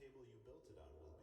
table you built it on will be.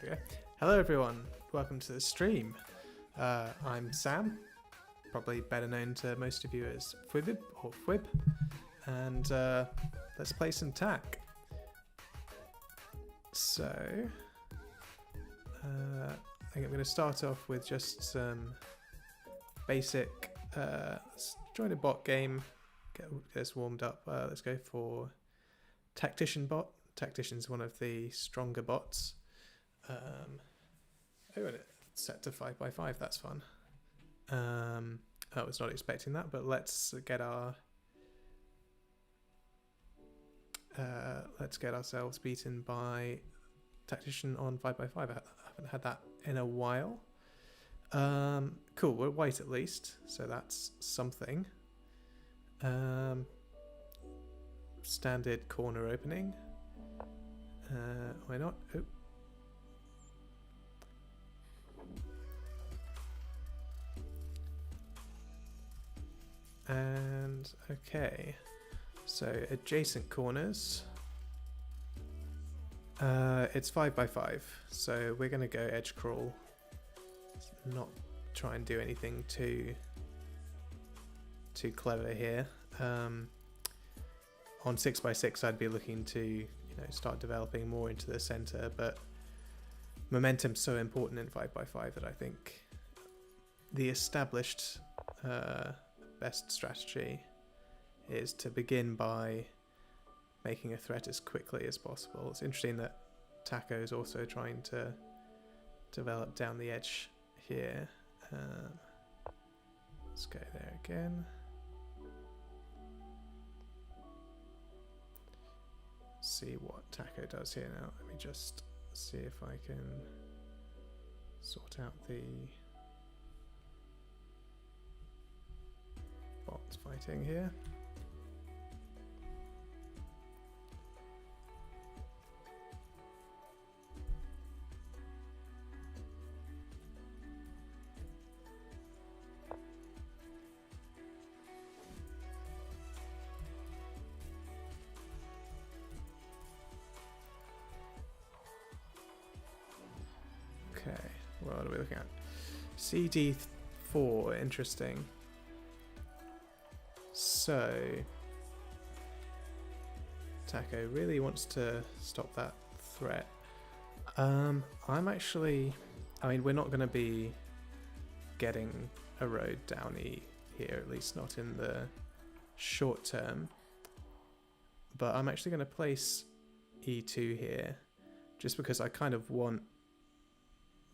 Okay. Hello everyone, welcome to the stream. I'm Sam, probably better known to most of you as Fwib or Fwib, and let's play some TAC. So, I think I'm going to start off with just some basic, let's join a bot game, get us warmed up. Let's go for Tactician bot. Tactician's one of the stronger bots. And it's set to 5x5, that's fun. I was not expecting that, but let's get ourselves beaten by Tactician on 5x5. I haven't had that in a while. Cool, we're white at least, so that's something. Standard corner opening. Why not? Oh. And okay, so adjacent corners. It's 5x5, so we're gonna go edge crawl. Not try and do anything too clever here. On 6x6, I'd be looking to start developing more into the center, but momentum's so important in 5x5 that I think the established best strategy is to begin by making a threat as quickly as possible. It's interesting that Taco is also trying to develop down the edge here. Let's go there again. See what Taco does here now. Let me just see if I can sort out the bots fighting here. Okay, what are we looking at? CD4, interesting. So, Taco really wants to stop that threat. I'm actually, we're not going to be getting a road down E here, at least not in the short term. But I'm actually going to place E2 here, just because I kind of want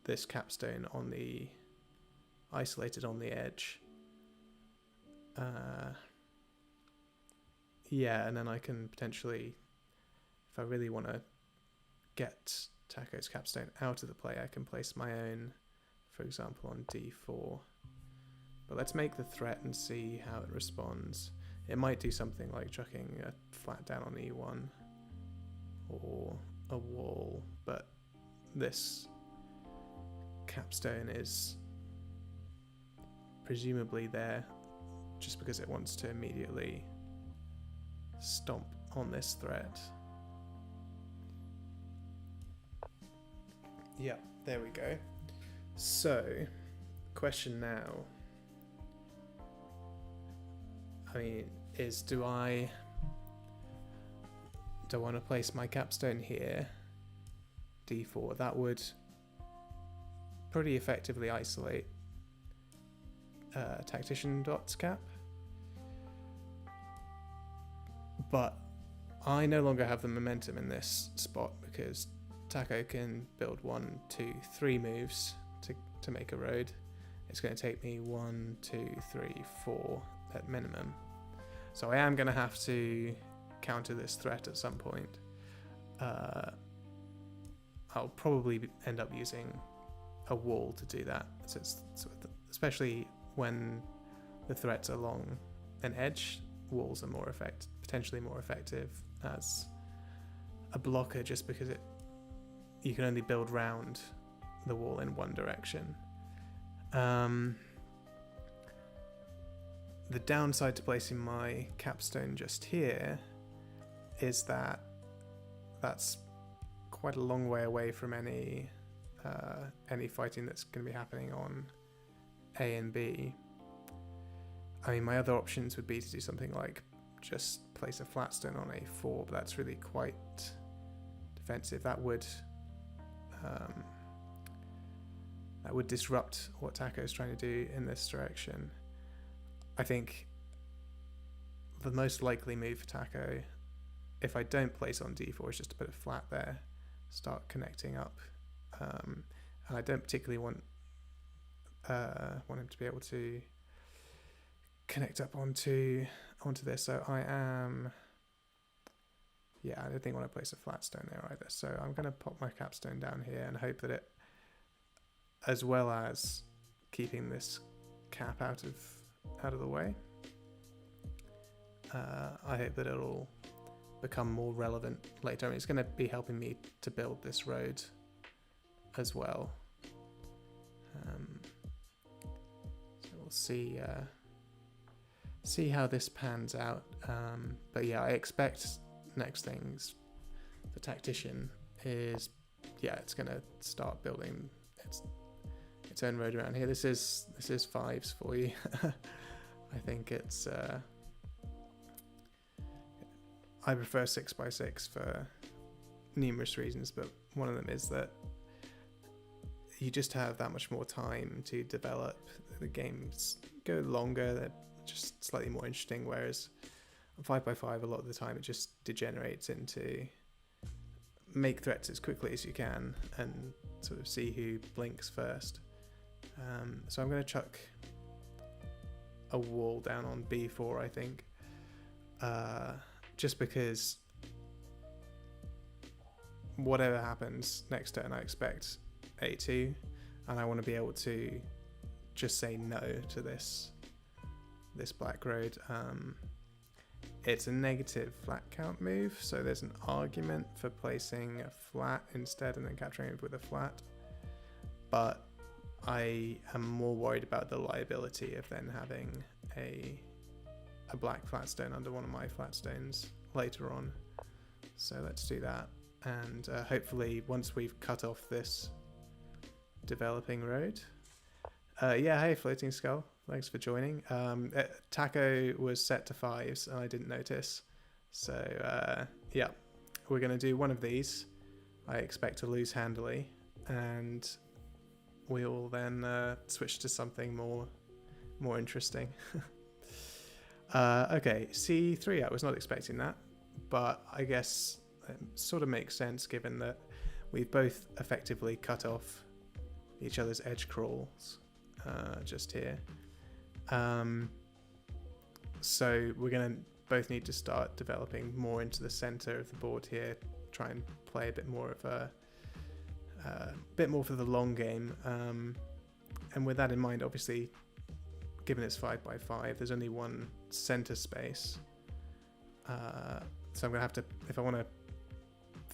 this capstone on the isolated on the edge. Yeah, and then I can potentially if I really want to get Taco's capstone out of the play, I can place my own, for example, on d4. But let's make the threat and see how it responds. It might do something like chucking a flat down on e1 or a wall, but this capstone is presumably there just because it wants to immediately stomp on this threat. Yeah, there we go. So, question now, I mean, is do I want to place my capstone here, d4? That would pretty effectively isolate Tactician Dot's cap. But I no longer have the momentum in this spot because Taco can build 1, 2, 3 moves to make a road. It's going to take me 1, 2, 3, 4 at minimum. So I am going to have to counter this threat at some point. I'll probably end up using a wall to do that. So it's especially when the threats are along an edge, walls are potentially more effective as a blocker, just because you can only build round the wall in one direction. The downside to placing my capstone just here is that that's quite a long way away from any fighting that's going to be happening on A and B. I mean, my other options would be to do something like just place a flat stone on A4, but that's really quite defensive. That would disrupt what Taco is trying to do in this direction. I think the most likely move for Taco, if I don't place on d4, is just to put a flat there, start connecting up, and I don't particularly want him to be able to connect up onto this. So I don't think I want to place a flat stone there either. So I'm going to pop my capstone down here and hope that it, as well as keeping this cap out of the way, I hope that it'll become more relevant later. I mean, it's going to be helping me to build this road as well. So we'll see how this pans out. But yeah, I expect next things the Tactician is, it's going to start building its own road around here. This is 5s for you. I think it's I prefer 6x6 for numerous reasons, but one of them is that you just have that much more time to develop. The games go longer, they're just slightly more interesting, whereas 5x5 a lot of the time it just degenerates into make threats as quickly as you can and sort of see who blinks first. So I'm going to chuck a wall down on b4, I think, just because whatever happens next turn I expect a2, and I want to be able to just say no to this black road. It's a negative flat count move, so there's an argument for placing a flat instead and then capturing it with a flat, but I am more worried about the liability of then having a black flat stone under one of my flat stones later on. So let's do that, and hopefully once we've cut off this developing road. Hey Floating Skull, thanks for joining. Taco was set to 5s and I didn't notice, so we're going to do one of these. I expect to lose handily, and we'll then switch to something more interesting. Okay, c3, I was not expecting that, but I guess it sort of makes sense given that we've both effectively cut off each other's edge crawls just here. So we're going to both need to start developing more into the center of the board here, try and play a bit more of a bit more for the long game. And with that in mind, obviously, given it's 5x5, there's only one center space. So I'm gonna have to, if I want to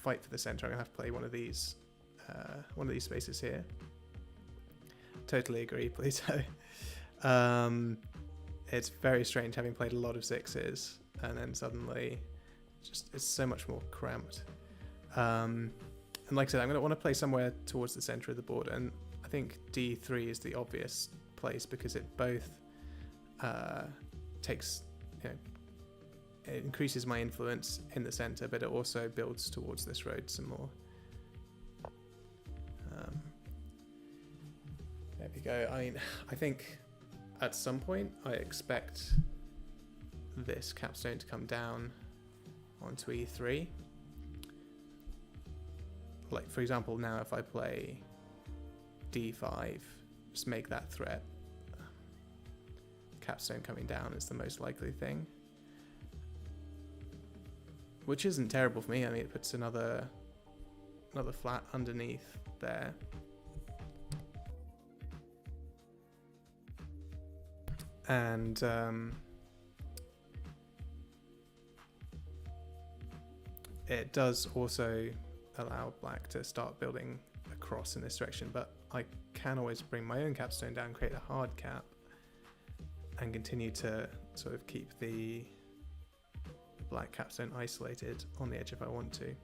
fight for the center, I'm gonna have to play one of these spaces here. Totally agree, Pluto. It's very strange having played a lot of 6s and then suddenly it's so much more cramped. And like I said, I'm going to want to play somewhere towards the center of the board, and I think D3 is the obvious place because it both takes, it increases my influence in the center, but it also builds towards this road some more. There we go. I mean, I think at some point I expect this capstone to come down onto E3. Like, for example, now if I play D5, just make that threat. Capstone coming down is the most likely thing. Which isn't terrible for me. I mean, it puts another flat underneath there. And it does also allow black to start building across in this direction, but I can always bring my own capstone down, create a hard cap, and continue to sort of keep the black capstone isolated on the edge if I want to.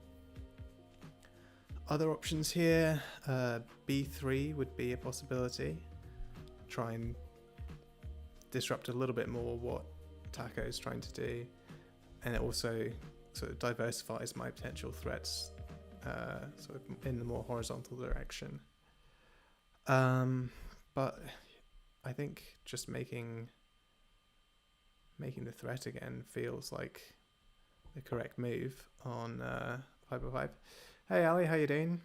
Other options here, B3 would be a possibility. Try and disrupt a little bit more what Taco is trying to do, and it also sort of diversifies my potential threats sort of in the more horizontal direction. But I think just making the threat again feels like the correct move on 5x5. Hey Ali, how you doing?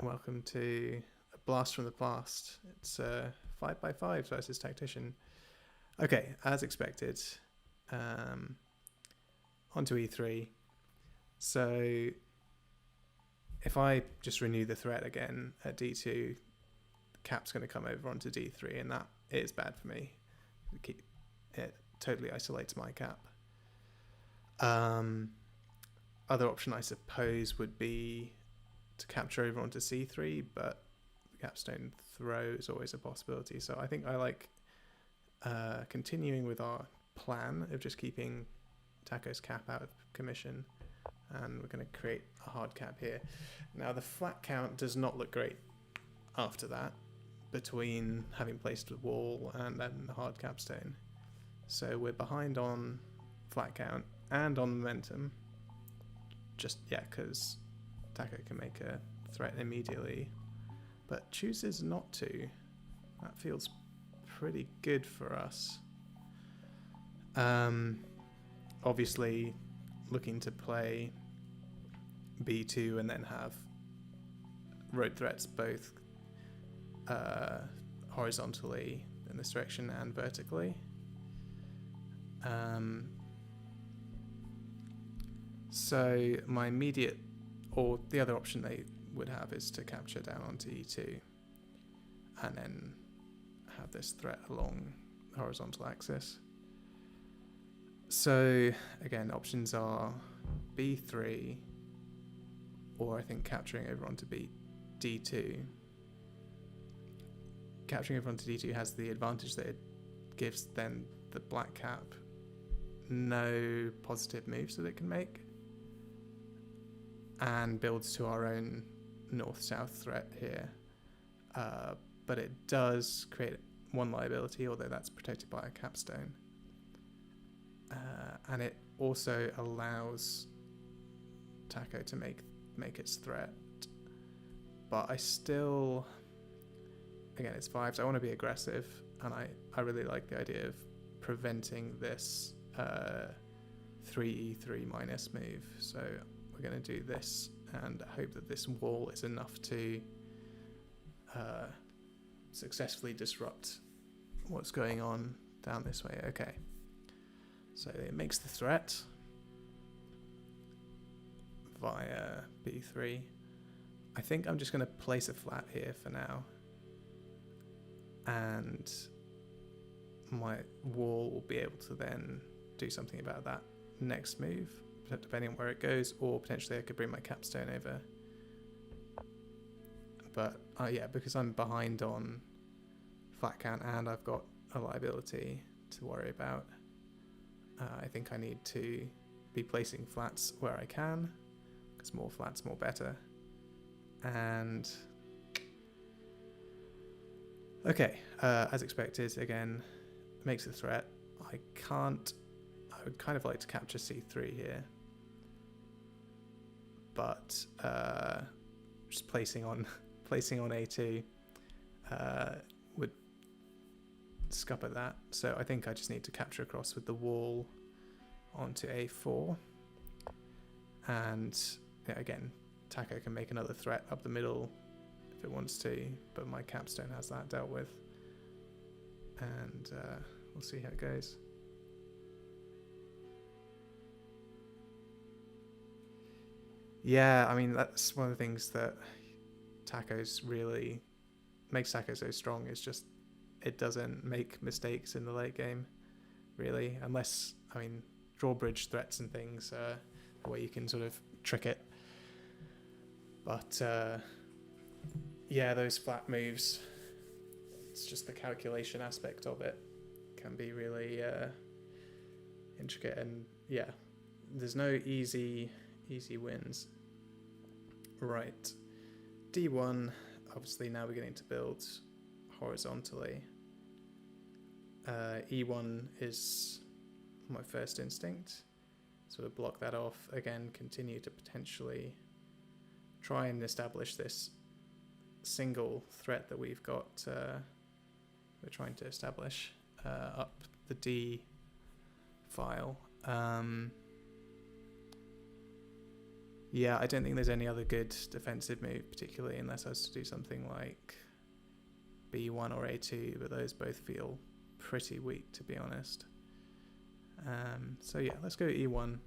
Welcome to a blast from the past. It's 5x5 versus Tactician. Okay, as expected, onto E3. So if I just renew the threat again at D2, the cap's going to come over onto D3, and that is bad for me. It totally isolates my cap. Other option, I suppose, would be to capture over onto C3, but the capstone throw is always a possibility. So I think I like continuing with our plan of just keeping Taco's cap out of commission, and we're going to create a hard cap here. Now the flat count does not look great after that, between having placed a wall and then the hard capstone. So we're behind on flat count and on momentum. Just, yeah, because Taco can make a threat immediately, but chooses not to. That feels pretty good for us. Obviously looking to play B2 and then have road threats both horizontally in this direction and vertically. So my immediate, or the other option they would have, is to capture down onto E2 and then have this threat along the horizontal axis. So again, options are B3, or I think capturing over onto D2. Capturing over onto D2 has the advantage that it gives then the black cap no positive moves that it can make, and builds to our own north-south threat here. But it does create one liability, although that's protected by a capstone. And it also allows Taco to make its threat. But I still, again, it's 5, so I want to be aggressive, and I really like the idea of preventing this 3e3 minus move. So we're going to do this and hope that this wall is enough to successfully disrupt what's going on down this way. Okay, so it makes the threat. via b3. I think I'm just going to place a flat here for now, and my wall will be able to then do something about that next move, depending on where it goes, or potentially I could bring my capstone over. But yeah, because I'm behind on flat count and I've got a liability to worry about, I think I need to be placing flats where I can, because more flats, more better. And okay, as expected, again, makes a threat. I would kind of like to capture c3 here, but just placing on a2 would scupper that. So I think I just need to capture across with the wall onto a4, and yeah, again, Taco can make another threat up the middle if it wants to, but my capstone has that dealt with, and we'll see how it goes. Yeah, I mean, that's one of the things that makes Taco so strong, is just it doesn't make mistakes in the late game, really, unless, I mean, drawbridge threats and things are the way you can sort of trick it. But yeah, those flat moves, it's just the calculation aspect of it can be really intricate, and yeah, there's no easy wins. Right, d1, obviously now we're getting to build horizontally. e1 is my first instinct, sort of block that off, again continue to potentially try and establish this single threat that we've got, we're trying to establish up the D file. Yeah, I don't think there's any other good defensive move, particularly unless I was to do something like b1 or a2, but those both feel pretty weak, to be honest. So yeah, let's go e1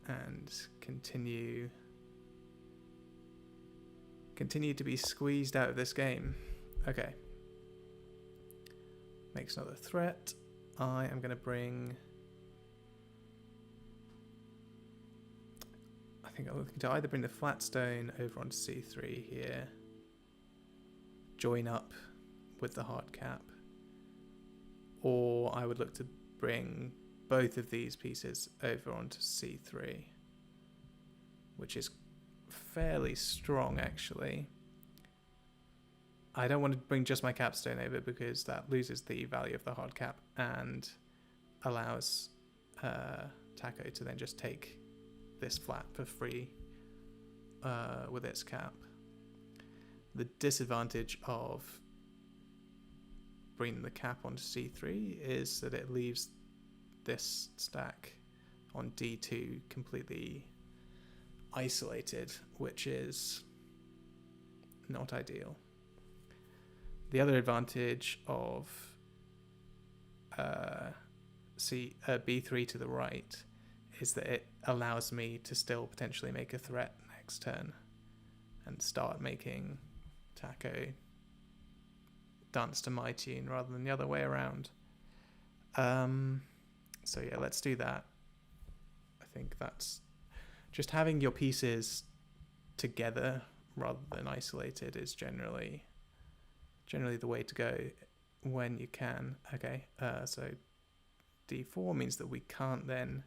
and continue to be squeezed out of this game. Okay. Makes another threat. I am going to bring... I think I'm looking to either bring the flat stone over onto c3 here, join up with the hard cap, or I would look to bring both of these pieces over onto c3, which is fairly strong, actually. I don't want to bring just my capstone over because that loses the value of the hard cap and allows Taco to then just take this flat for free with its cap. The disadvantage of bringing the cap onto c3 is that it leaves this stack on d2 completely isolated, which is not ideal. The other advantage of b3 to the right is that it allows me to still potentially make a threat next turn and start making Taco dance to my tune rather than the other way around. So yeah, let's do that. I think that's just having your pieces together rather than isolated is generally the way to go when you can. Okay, so d4 means that we can't then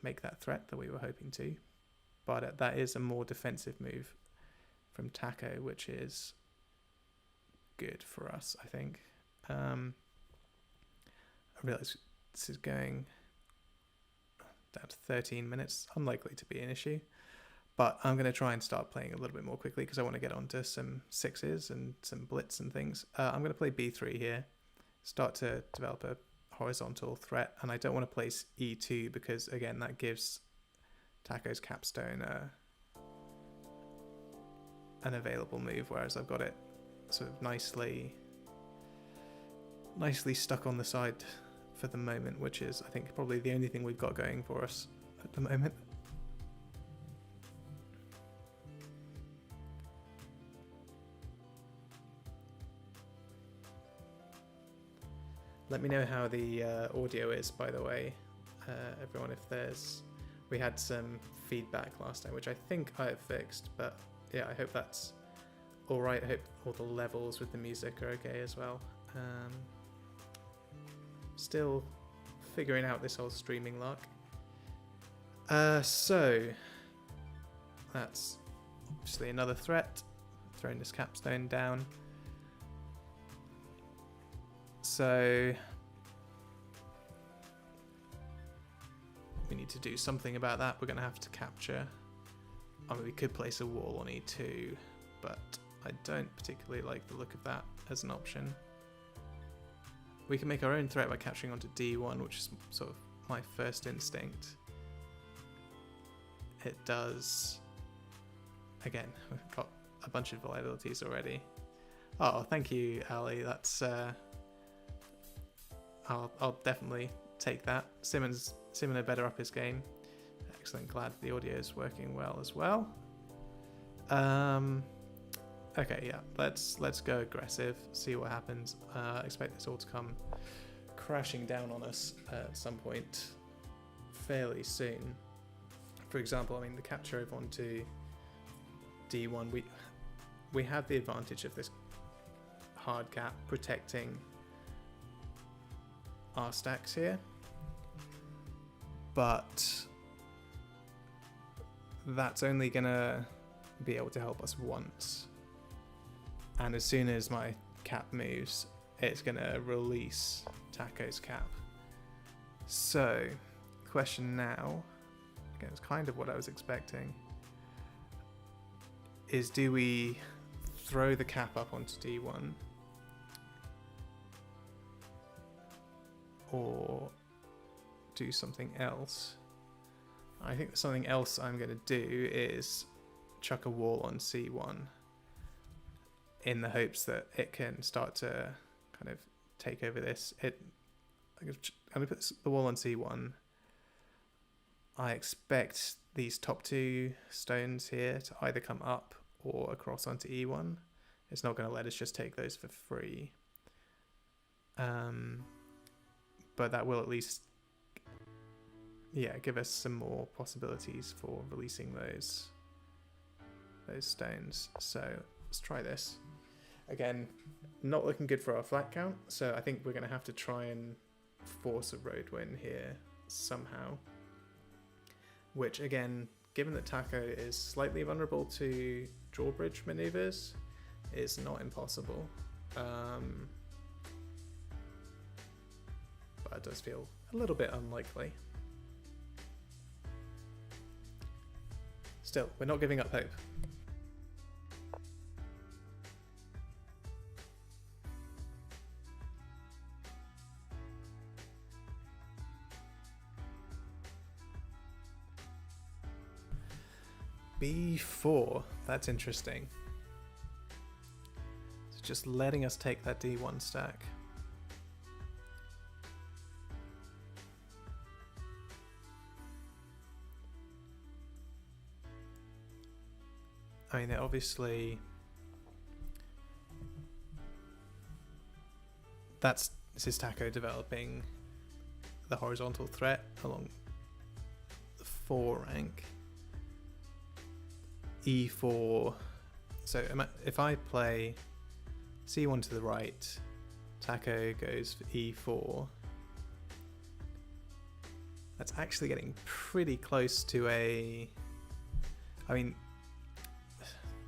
make that threat that we were hoping to, but that is a more defensive move from Taco, which is good for us, I think. I realize this is going down to 13 minutes, unlikely to be an issue, but I'm going to try and start playing a little bit more quickly because I want to get onto some sixes and some blitz and things. I'm going to play b3 here, start to develop a horizontal threat, and I don't want to place e2 because again that gives Taco's capstone an available move, whereas I've got it sort of nicely stuck on the side for the moment, which is I think probably the only thing we've got going for us at the moment. Let me know how the audio is, by the way, everyone, if there's... We had some feedback last time, which I think I have fixed, but yeah, I hope that's alright. I hope all the levels with the music are okay as well. Still figuring out this whole streaming lark. So, that's obviously another threat. Throwing this capstone down. So... we need to do something about that. We're going to have to capture. I mean, we could place a wall on E2, but I don't particularly like the look of that as an option. We can make our own threat by capturing onto D1, which is sort of my first instinct. It does... Again, we've got a bunch of liabilities already. Oh, thank you, Ali. That's... I'll definitely take that. Simon had better up his game. Excellent. Glad the audio is working well as well. Okay, yeah. Let's go aggressive. See what happens. Expect this all to come crashing down on us at some point fairly soon. For example, I mean the capture over onto D1. We have the advantage of this hard cap protecting our stacks here. But that's only gonna be able to help us once. And as soon as my cap moves, it's gonna release Taco's cap. So, question now, again, it's kind of what I was expecting, is do we throw the cap up onto D1? Or do something else? I think something else I'm going to do is chuck a wall on C1 in the hopes that it can start to kind of take over this. I'm going to put the wall on C1. I expect these top two stones here to either come up or across onto E1. It's not going to let us just take those for free. But that will at least, yeah, give us some more possibilities for releasing those stones. So let's try this. Again, not looking good for our flat count, so I think we're going to have to try and force a road win here somehow. Which, again, given that Taco is slightly vulnerable to drawbridge maneuvers, is not impossible. But it does feel a little bit unlikely. Still, we're not giving up hope. B4, that's interesting. So just letting us take that D1 stack. I mean, obviously, this is Taco developing the horizontal threat along the 4 rank. E4, so if I play C1 to the right, Taco goes for E4. That's actually getting pretty close to I mean,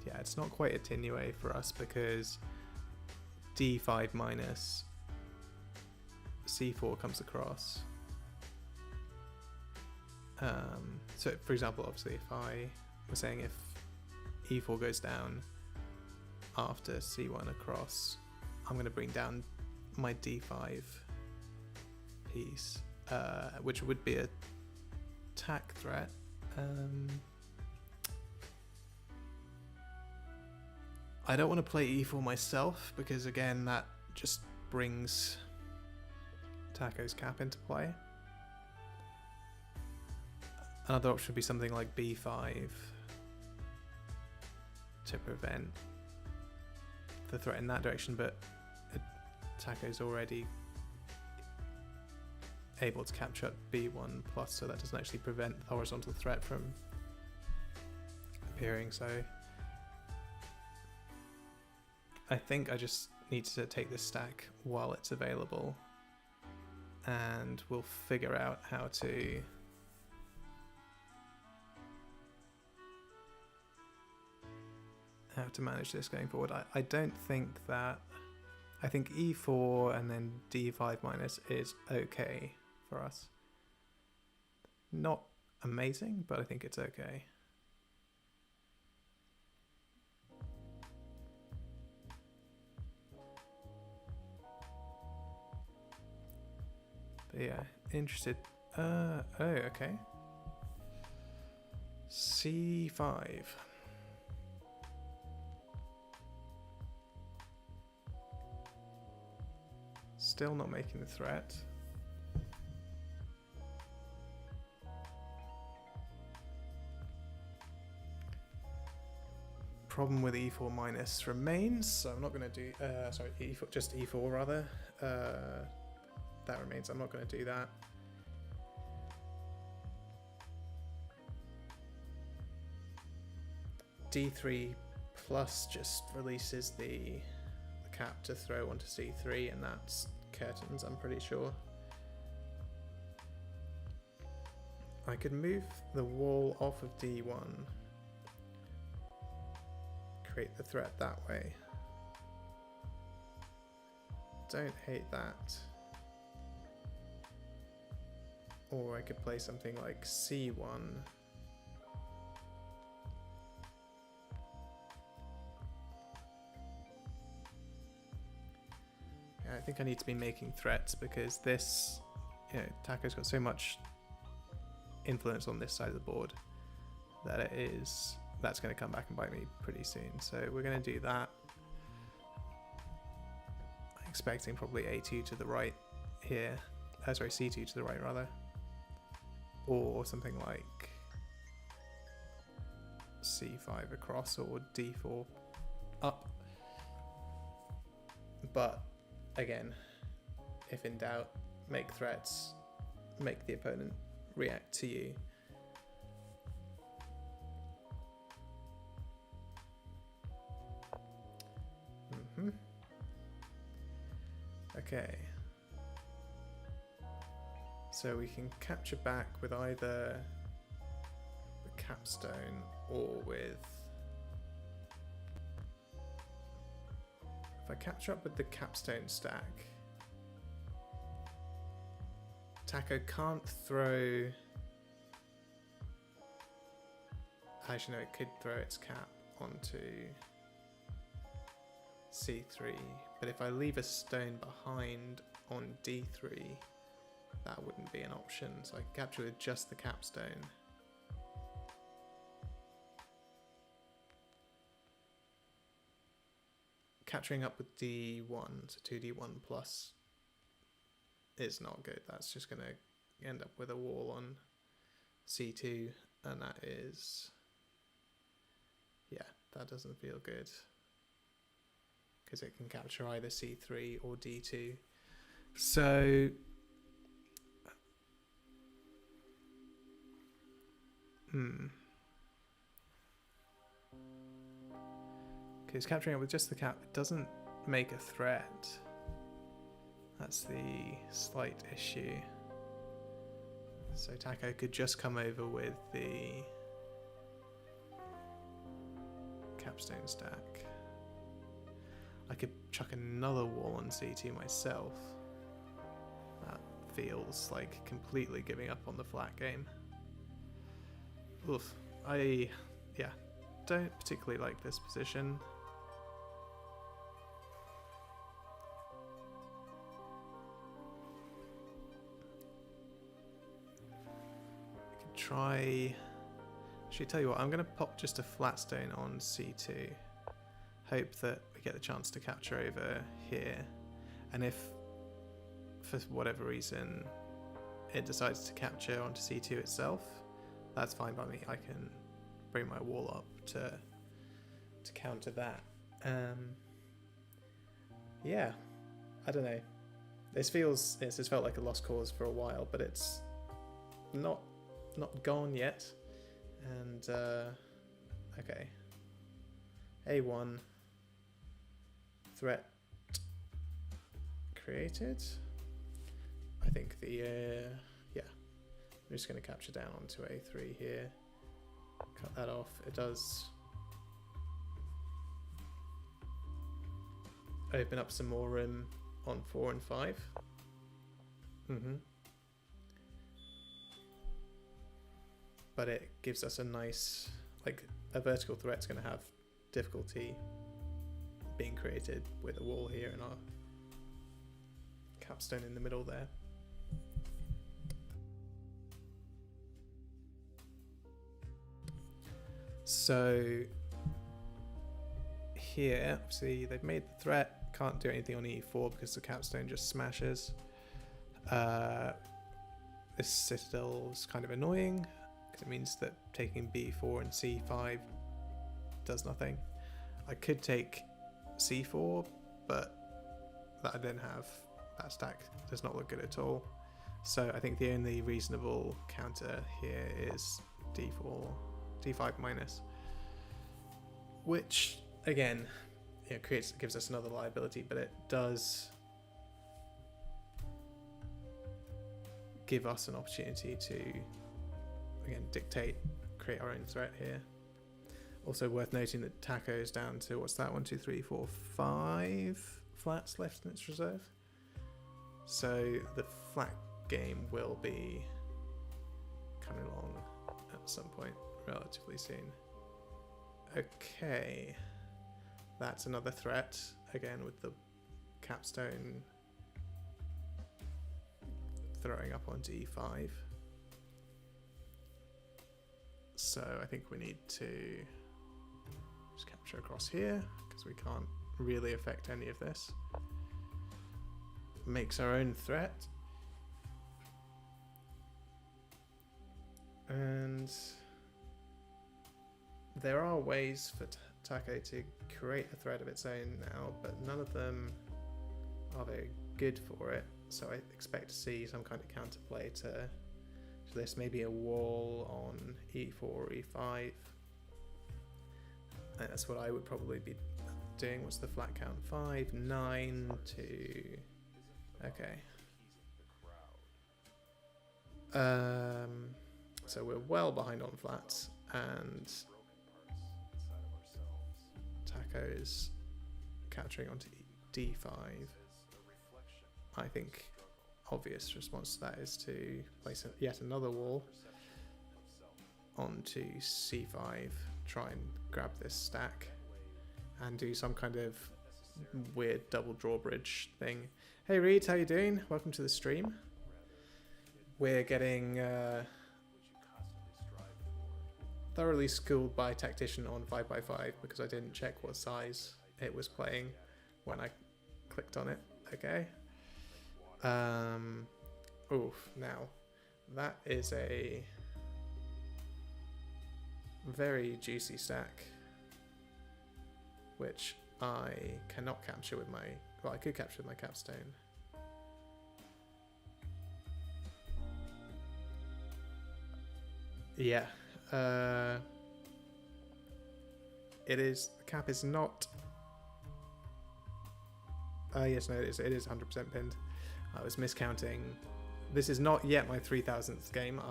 yeah, it's not quite a Tinue for us because D5 minus C4 comes across. So for example, obviously if I was saying if E4 goes down after C1 across, I'm going to bring down my D5 piece, which would be a attack threat. I don't want to play E4 myself because again that just brings Taco's cap into play. Another option would be something like B5 to prevent the threat in that direction, but Taco's already able to capture up B1 plus, so that doesn't actually prevent the horizontal threat from appearing. So I think I just need to take this stack while it's available, and we'll figure out how to manage this going forward. I don't think that, I think e4 and then d5 minus is okay for us. Not amazing, but I think it's okay. But yeah, interested. Oh, okay. C5. Still not making the threat. Problem with e4 minus remains, so I'm not going to do, sorry, e4, just e4 rather. That remains, I'm not going to do that. d3 plus just releases the cap to throw onto c3, and that's curtains, I'm pretty sure. I could move the wall off of d1, create the threat that way. Don't hate that. Or I could play something like c1. I think I need to be making threats because this, you know, Taco's got so much influence on this side of the board that that's going to come back and bite me pretty soon. So we're going to do that. Expecting probably a2 to the right here. Sorry, c2 to the right rather. Or something like c5 across or d4 up. But again, if in doubt, make threats, make the opponent react to you. Okay. So we can capture back with either the capstone or with... If I capture up with the capstone stack, Taco can't throw... Actually, no, it could throw its cap onto c3, but if I leave a stone behind on d3, that wouldn't be an option, so I can capture with just the capstone. Capturing up with d1, so 2d1 plus, is not good. That's just going to end up with a wall on c2, and that is... yeah, that doesn't feel good. Because it can capture either c3 or d2. So... Because capturing it with just the cap, it doesn't make a threat. That's the slight issue. So Taco could just come over with the capstone stack. I could chuck another wall on c2 myself. That feels like completely giving up on the flat game. Oof. Yeah, don't particularly like this position. I could try... Actually, tell you what, I'm going to pop just a flat stone on c2. Hope that we get the chance to capture over here. And if, for whatever reason, it decides to capture onto c2 itself, that's fine by me. I can bring my wall up to counter that. Yeah, I don't know. This has felt like a lost cause for a while, but it's not gone yet. And okay, A1 threat created. I think the yeah, I'm just going to capture down onto A3 here. Cut that off. It does open up some more room on 4 and 5. But it gives us a nice, like, a vertical threat's going to have difficulty being created with a wall here and our capstone in the middle there. So here, obviously they've made the threat, can't do anything on E4 because the capstone just smashes. This citadel is kind of annoying because it means that taking B4 and C5 does nothing. I could take C4, but that I then have that stack does not look good at all. So I think the only reasonable counter here is D4, D5 minus, which again, gives us another liability, but it does give us an opportunity to again create our own threat here. Also worth noting that Taco's down to, what's that, 1, 2, 3, 4, 5 flats left in its reserve. So the flat game will be coming along at some point relatively soon. Okay, that's another threat, again with the capstone throwing up onto E5. So I think we need to just capture across here because we can't really affect any of this. Makes our own threat. And there are ways for Taco to create a threat of its own now, but none of them are very good for it. So I expect to see some kind of counterplay to this, maybe a wall on E4 or E5. And that's what I would probably be doing. What's the flat count? 5, 9, 2. Okay. So we're well behind on flats, and Taco's capturing onto D5. I think obvious response to that is to place yet another wall onto C5, try and grab this stack and do some kind of weird double drawbridge thing. Hey Reed, how you doing? Welcome to the stream. We're getting thoroughly schooled by Tactician on 5x5 because I didn't check what size it was playing when I clicked on it. Okay. Oof, now that is a very juicy stack which I cannot capture with my, well, I could capture with my capstone. Yeah, it is, the cap is not, yes, no, it is 100% pinned. I was miscounting. This is not yet my 3000th game.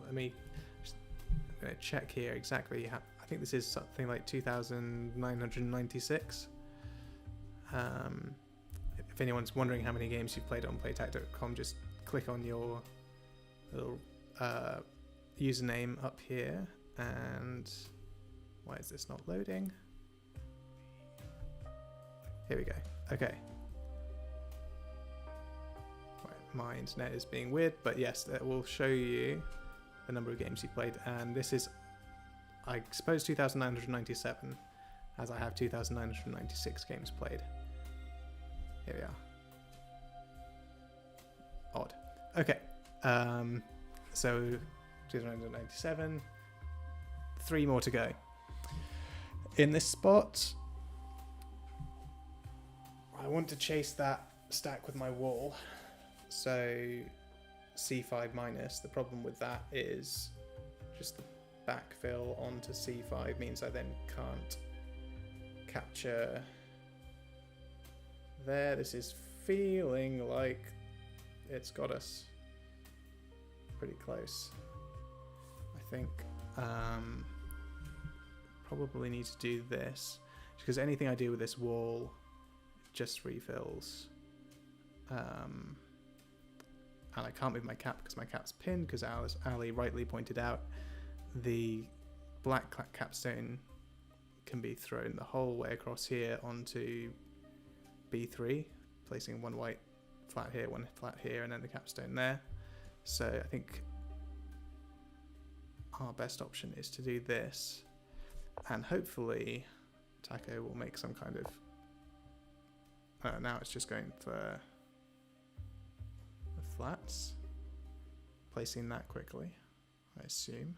Let me just check here exactly. I think this is something like 2996. If anyone's wondering how many games you've played on playtac.com, just click on your little username up here. And why is this not loading? Here we go. Okay. My internet is being weird, but yes, that will show you the number of games you've played, and this is, I suppose, 2997, as I have 2996 games played. Here we are. Odd. Okay, so 2997, 3 more to go. In this spot, I want to chase that stack with my wall. So C5 minus, the problem with that is just the backfill onto C5 means I then can't capture there. This is feeling like it's got us pretty close. I think probably need to do this because anything I do with this wall just refills. And I can't move my cap because my cap's pinned because Ali rightly pointed out the black capstone can be thrown the whole way across here onto B3, placing one white flat here, one flat here, and then the capstone there. So I think our best option is to do this, and hopefully Taco will make some kind of now it's just going for the flats, placing that quickly, I assume.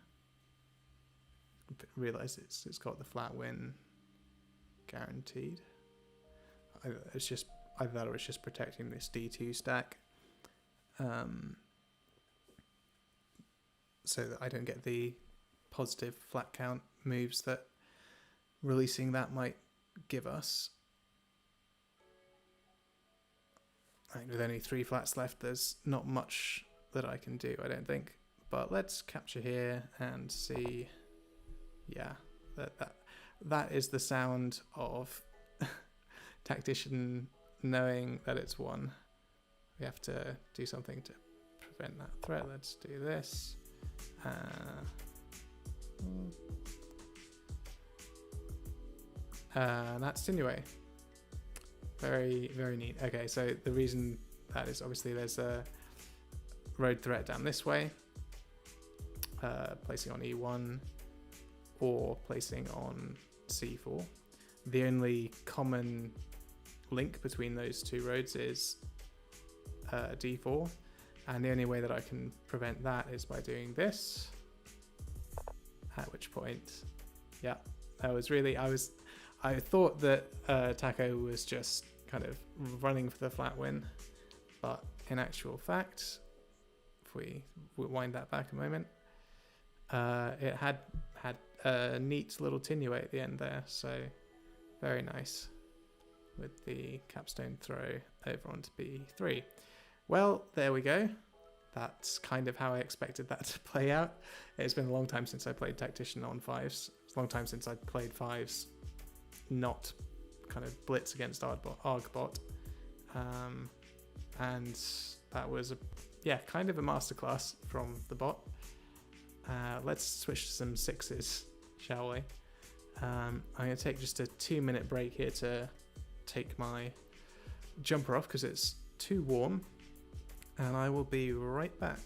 Realize it's got the flat win guaranteed. I thought it was just protecting this D2 stack, so that I don't get the positive flat count moves that releasing that might give us. With only 3 flats left, there's not much that I can do, I don't think. But let's capture here and see. Yeah, that is the sound of Tactician knowing that it's won. We have to do something to prevent that threat. Let's do this. That's Sinuate. Very, very neat. Okay, so the reason that is obviously there's a road threat down this way, placing on E1 or placing on C4. The only common link between those two roads is D4, and the only way that I can prevent that is by doing this, at which point, yeah, that was really, I thought that Taco was just kind of running for the flat win, but in actual fact, if we wind that back a moment, it had a neat little Tinuate at the end there, so very nice with the capstone throw over onto B3. Well, there we go. That's kind of how I expected that to play out. It's been a long time since I played Tactician on 5s. It's a long time since I played 5s, not kind of Blitz against Argbot. And that was, kind of a masterclass from the bot. Let's switch to some 6s, shall we? I'm going to take just a 2-minute break here to take my jumper off because it's too warm, and I will be right back.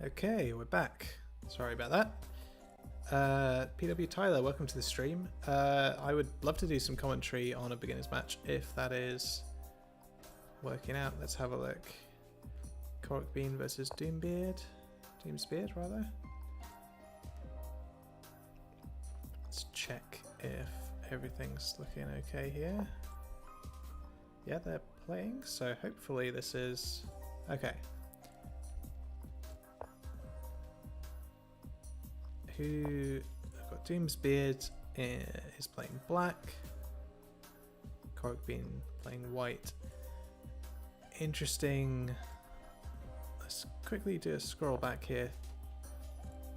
Okay, we're back. Sorry about that. PW Tyler, welcome to the stream. I would love to do some commentary on a beginner's match if that is working out. Let's have a look. Korok Bean versus Doombeard. Doomsbeard, rather. Let's check if everything's looking okay here. Yeah, they're playing, so hopefully this is okay. I've got Doomsbeard is playing black, Korok Bean playing white. Interesting. Let's quickly do a scroll back here,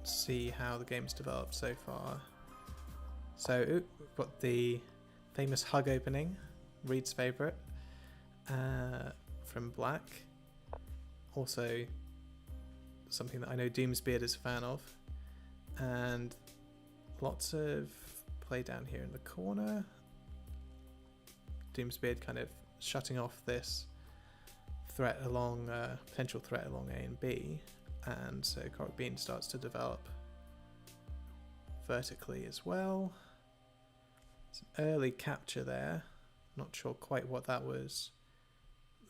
see how the game's developed so far. So we've got the famous hug opening, Reed's favourite, from black. Also something that I know Doomsbeard is a fan of. And lots of play down here in the corner. Doomsbeard kind of shutting off this threat along, potential threat along A and B, and so Korok Bean starts to develop vertically as well. It's an early capture there. Not sure quite what that was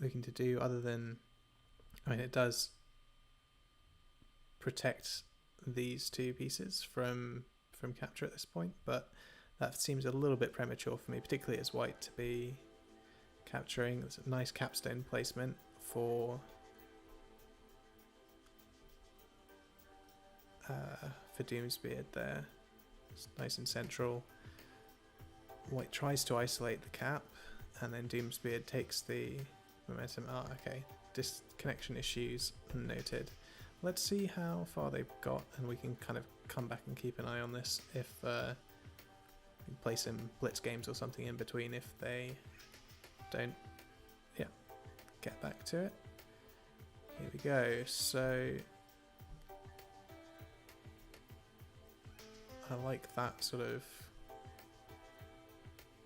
looking to do, other than, I mean, it does protect these two pieces from capture at this point, but that seems a little bit premature for me, particularly as white to be capturing. There's a nice capstone placement for Doomsbeard there. It's nice and central. White tries to isolate the cap, and then Doomsbeard takes the momentum. Okay, disconnection issues noted. Let's see how far they've got, and we can kind of come back and keep an eye on this if we play some Blitz games or something in between if they don't, get back to it. Here we go. So I like that sort of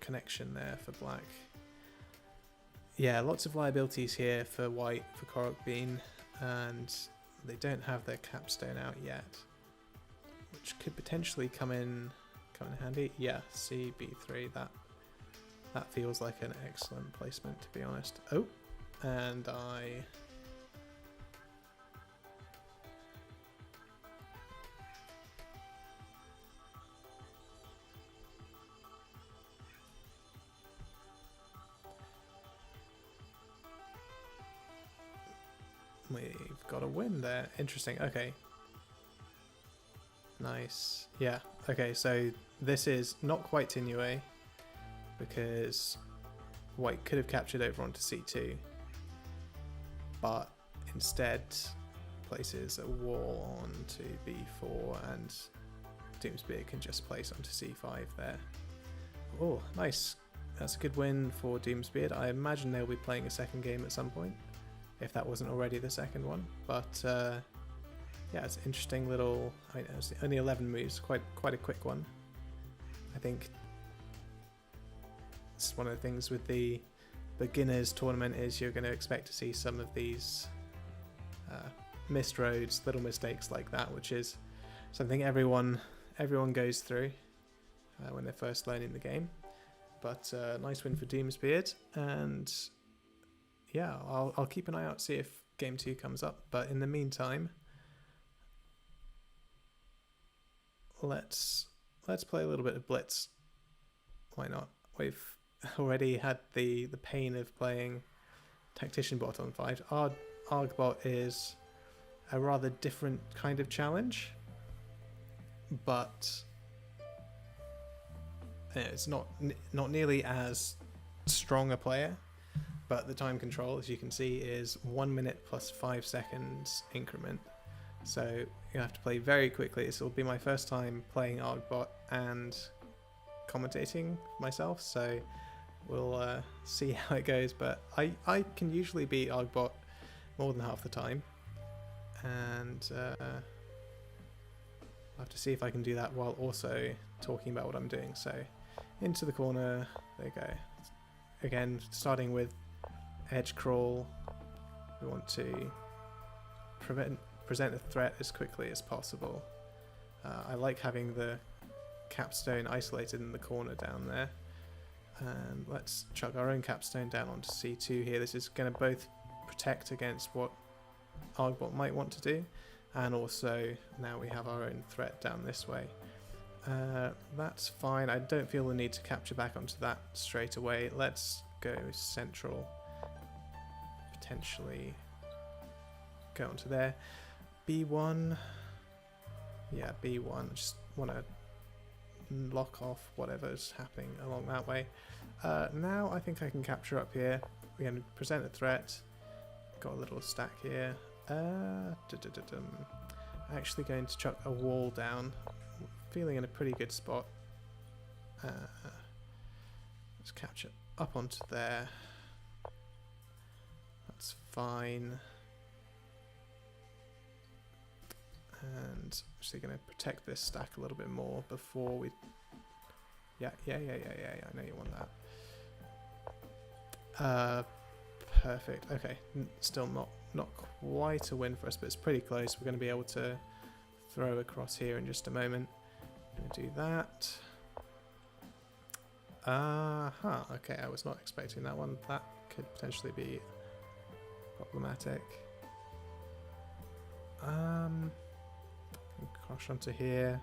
connection there for black. Yeah, lots of liabilities here for white, for Korok Bean, and they don't have their capstone out yet, which could potentially come in handy. Yeah, CB3, that feels like an excellent placement, to be honest. Oh, and we've got a win there. Interesting. Okay. Nice. Yeah. Okay, so this is not quite Tinue, because white could have captured over onto C2, but instead places a wall onto B4, and Doomsbeard can just place onto C5 there. Oh, nice. That's a good win for Doomsbeard. I imagine they'll be playing a second game at some point, if that wasn't already the second one. But yeah, it's an interesting little, I know it's only 11 moves, quite a quick one. I think it's one of the things with the beginners tournament is you're going to expect to see some of these missed roads, little mistakes like that, which is something everyone goes through when they're first learning the game. But nice win for Doomsbeard, and yeah, I'll keep an eye out, see if game 2 comes up. But in the meantime, let's play a little bit of Blitz. Why not? We've already had the pain of playing Tactician bot on 5. Argbot is a rather different kind of challenge, but it's not nearly as strong a player. But the time control, as you can see, is 1 minute plus 5 seconds increment. So you have to play very quickly. This will be my first time playing Argbot and commentating myself, so we'll see how it goes. But I can usually beat Argbot more than half the time, and I'll have to see if I can do that while also talking about what I'm doing. So into the corner, there you go. Again, starting with edge crawl, we want to present a threat as quickly as possible. I like having the capstone isolated in the corner down there. And let's chuck our own capstone down onto C2 here. This is going to both protect against what Argbot might want to do, and also now we have our own threat down this way. That's fine. I don't feel the need to capture back onto that straight away. Let's go central. Potentially go onto there. B1. Yeah, B1. I just want to lock off whatever's happening along that way. Now I think I can capture up here. We're going to present a threat. Got a little stack here. Actually going to chuck a wall down. Feeling in a pretty good spot. Let's capture up onto there. That's fine. And actually going to protect this stack a little bit more before we... Yeah, I know you want that. Perfect. Okay, still not quite a win for us, but it's pretty close. We're going to be able to throw across here in just a moment. I'm going to do that. Okay, I was not expecting that one. That could potentially be problematic. Crash onto here.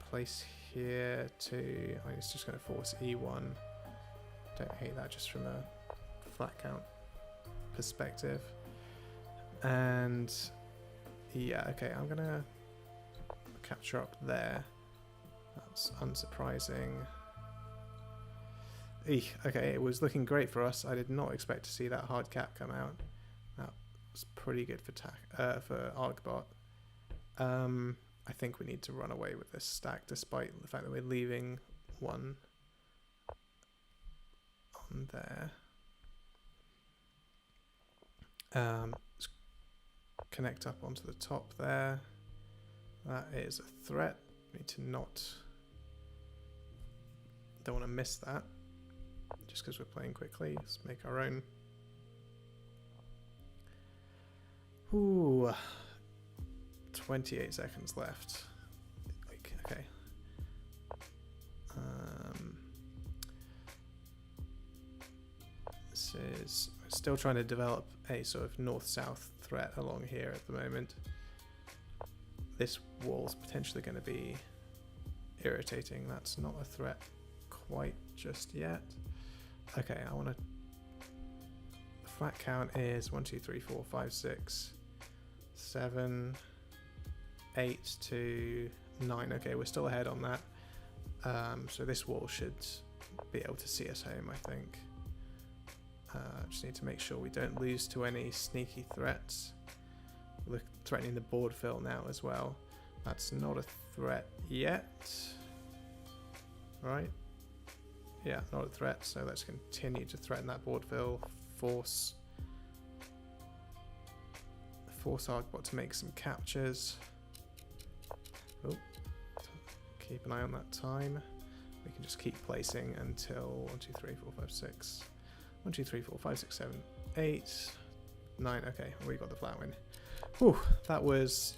Place here to... I think it's just going to force E1. Don't hate that just from a flat count perspective. And yeah, okay, I'm going to capture up there. That's unsurprising. Eek, okay, it was looking great for us. I did not expect to see that hard cap come out. That was pretty good for Argbot. I think we need to run away with this stack, despite the fact that we're leaving one on there. Let's connect up onto the top there. That is a threat. We need to not... Don't want to miss that. Just because we're playing quickly. Let's make our own. Ooh. 28 seconds left. Okay. This is... We're still trying to develop a sort of north-south threat along here at the moment. This wall's potentially going to be irritating. That's not a threat quite just yet. Okay, I want to... The flat count is 1, 2, 3, 4, 5, 6, 7, 8 to 9. Okay, we're still ahead on that. So this wall should be able to see us home, I think. Just need to make sure we don't lose to any sneaky threats. We're threatening the board fill now as well. That's not a threat yet. Right? Yeah, not a threat, so let's continue to threaten that board fill. Force Argbot to make some captures. Oh, keep an eye on that time. We can just keep placing until 1, 2, 3, 4, 5, 6. 1, 2, 3, 4, 5, 6, 7, 8, 9. Okay, we got the flat win. Whew, that was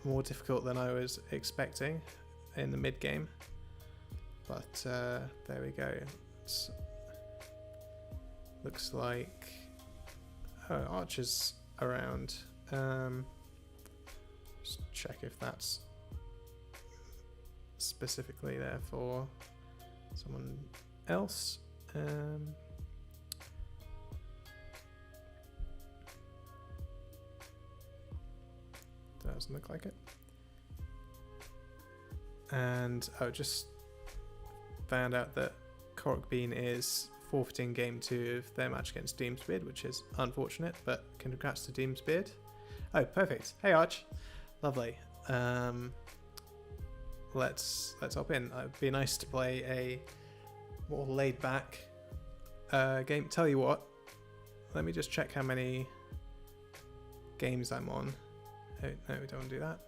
more difficult than I was expecting in the mid game. But there we go. Looks like Archer's around. Just check if that's specifically there for someone else. Doesn't look like it. And just found out that Korokbean is forfeiting game 2 of their match against Doomsbeard, which is unfortunate, but congrats to Doomsbeard. Oh, perfect. Hey Arch. Lovely. Let's hop in. It'd be nice to play a more laid back game. Tell you what, let me just check how many games I'm on. Oh, no, we don't want to do that.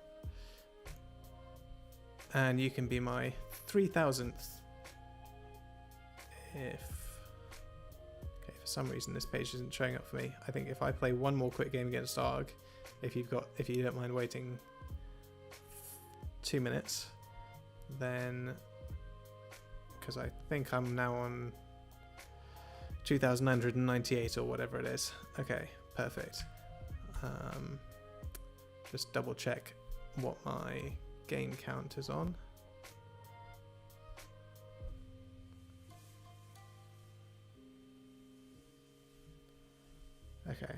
And you can be my 3000th if... Okay, for some reason this page isn't showing up for me. I think if I play one more quick game against ARG, if you don't mind waiting 2 minutes, then, because I think I'm now on 2,998 or whatever it is. Okay, perfect. Just double check what my game count is on. Okay,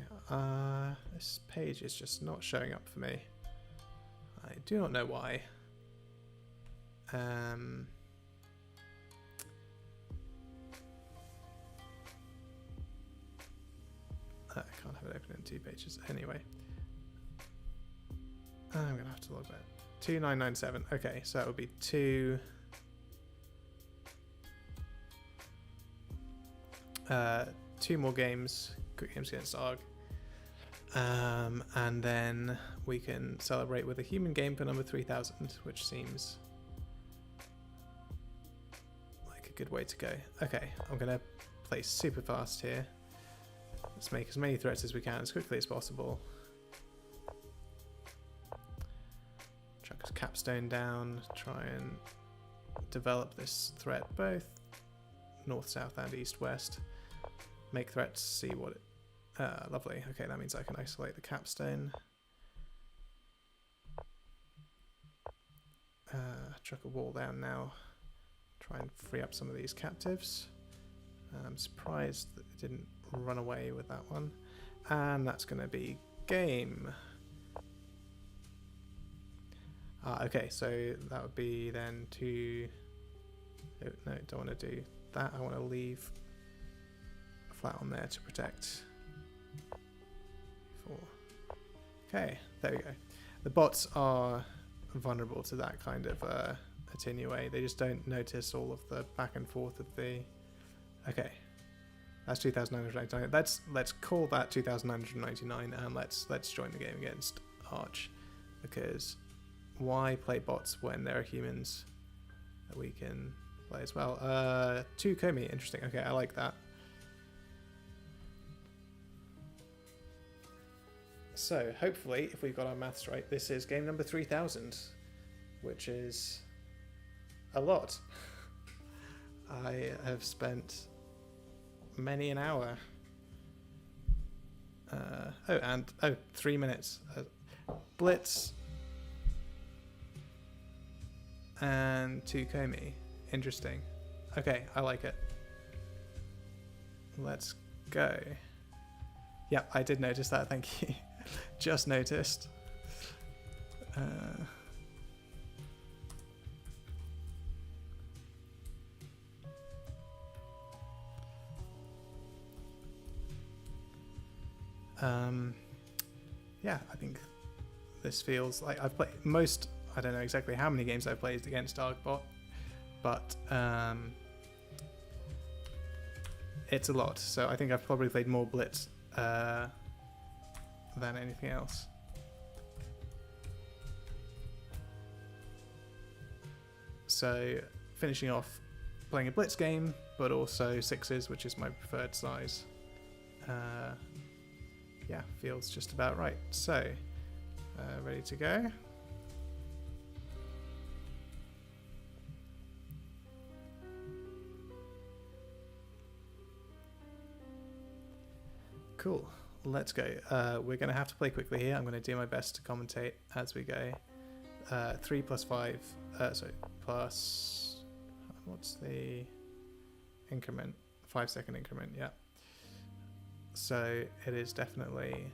this page is just not showing up for me. I do not know why. I can't have it open in 2 pages. Anyway, I'm gonna have to log that. 2997. Okay, so that would be two more games, quick games against ARG, and then we can celebrate with a human game for number 3000, which seems like a good way to go. Okay, I'm gonna play super fast here. Let's make as many threats as we can as quickly as possible. Chuck his capstone down, try and develop this threat both north, south, and east, west. Make threats, see what it... lovely. Okay, that means I can isolate the capstone. Chuck a wall down now. Try and free up some of these captives. I'm surprised that it didn't run away with that one. And that's going to be game. Okay, so that would be then two... Oh, no, don't want to do that. I want to leave a flat on there to protect. 4. Okay, there we go. The bots are vulnerable to that kind of attenuate. They just don't notice all of the back and forth of the... Okay, that's 2,999. Let's call that 2,999, and let's join the game against Arch, because why play bots when there are humans that we can play as well? 2 Komi, interesting. Okay, I like that. So hopefully, if we've got our maths right, this is game number 3000, which is a lot. I have spent many an hour. 3 minutes. Blitz and 2 Komi. Interesting. Okay, I like it. Let's go. Yep, I did notice that, thank you. Just noticed. Yeah, I think this feels like I've played most, I don't know exactly how many games I've played against ArgBot, but it's a lot. So I think I've probably played more Blitz than anything else. So finishing off playing a Blitz game, but also 6s, which is my preferred size. Yeah, feels just about right. So, ready to go. Cool, let's go. We're going to have to play quickly here. I'm going to do my best to commentate as we go. 3 plus 5, plus, what's the increment? 5-second increment, yeah. So it is definitely,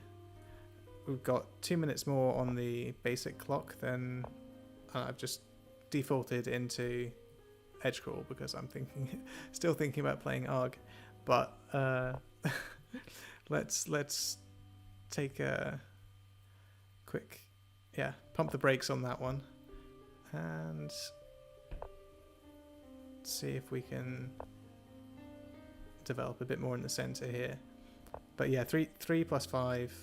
we've got 2 minutes more on the basic clock than I've just defaulted into edge crawl because I'm still thinking about playing ARG, but let's take a quick, pump the brakes on that one and see if we can develop a bit more in the center here. But yeah, 3 plus 5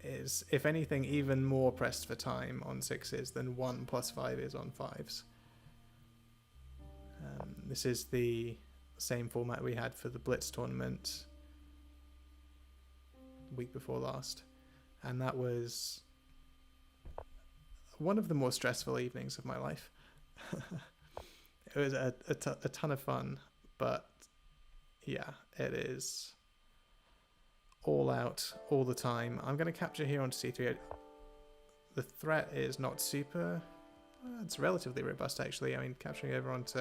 is, if anything, even more pressed for time on 6s than 1 plus 5 is on 5s. This is the same format we had for the Blitz tournament week before last, and that was one of the more stressful evenings of my life. It was a ton of fun, but yeah, it is all out all the time. I'm going to capture here onto C3. The threat is not super... it's relatively robust, actually. I mean, capturing over onto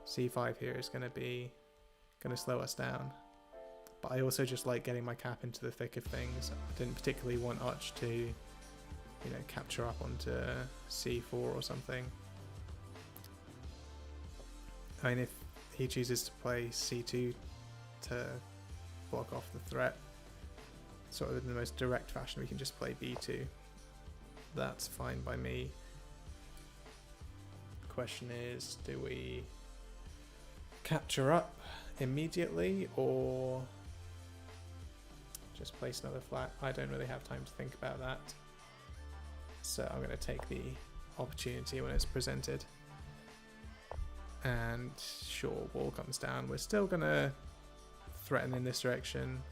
C5 here is going to slow us down. But I also just like getting my cap into the thick of things. I didn't particularly want Arch to, you know, capture up onto C4 or something. I mean, if he chooses to play C2 to block off the threat, sort of in the most direct fashion, we can just play B2. That's fine by me. The question is, do we capture up immediately or just place another flat? I don't really have time to think about that, so I'm going to take the opportunity when it's presented. And sure, wall comes down. We're still going to threaten in this direction.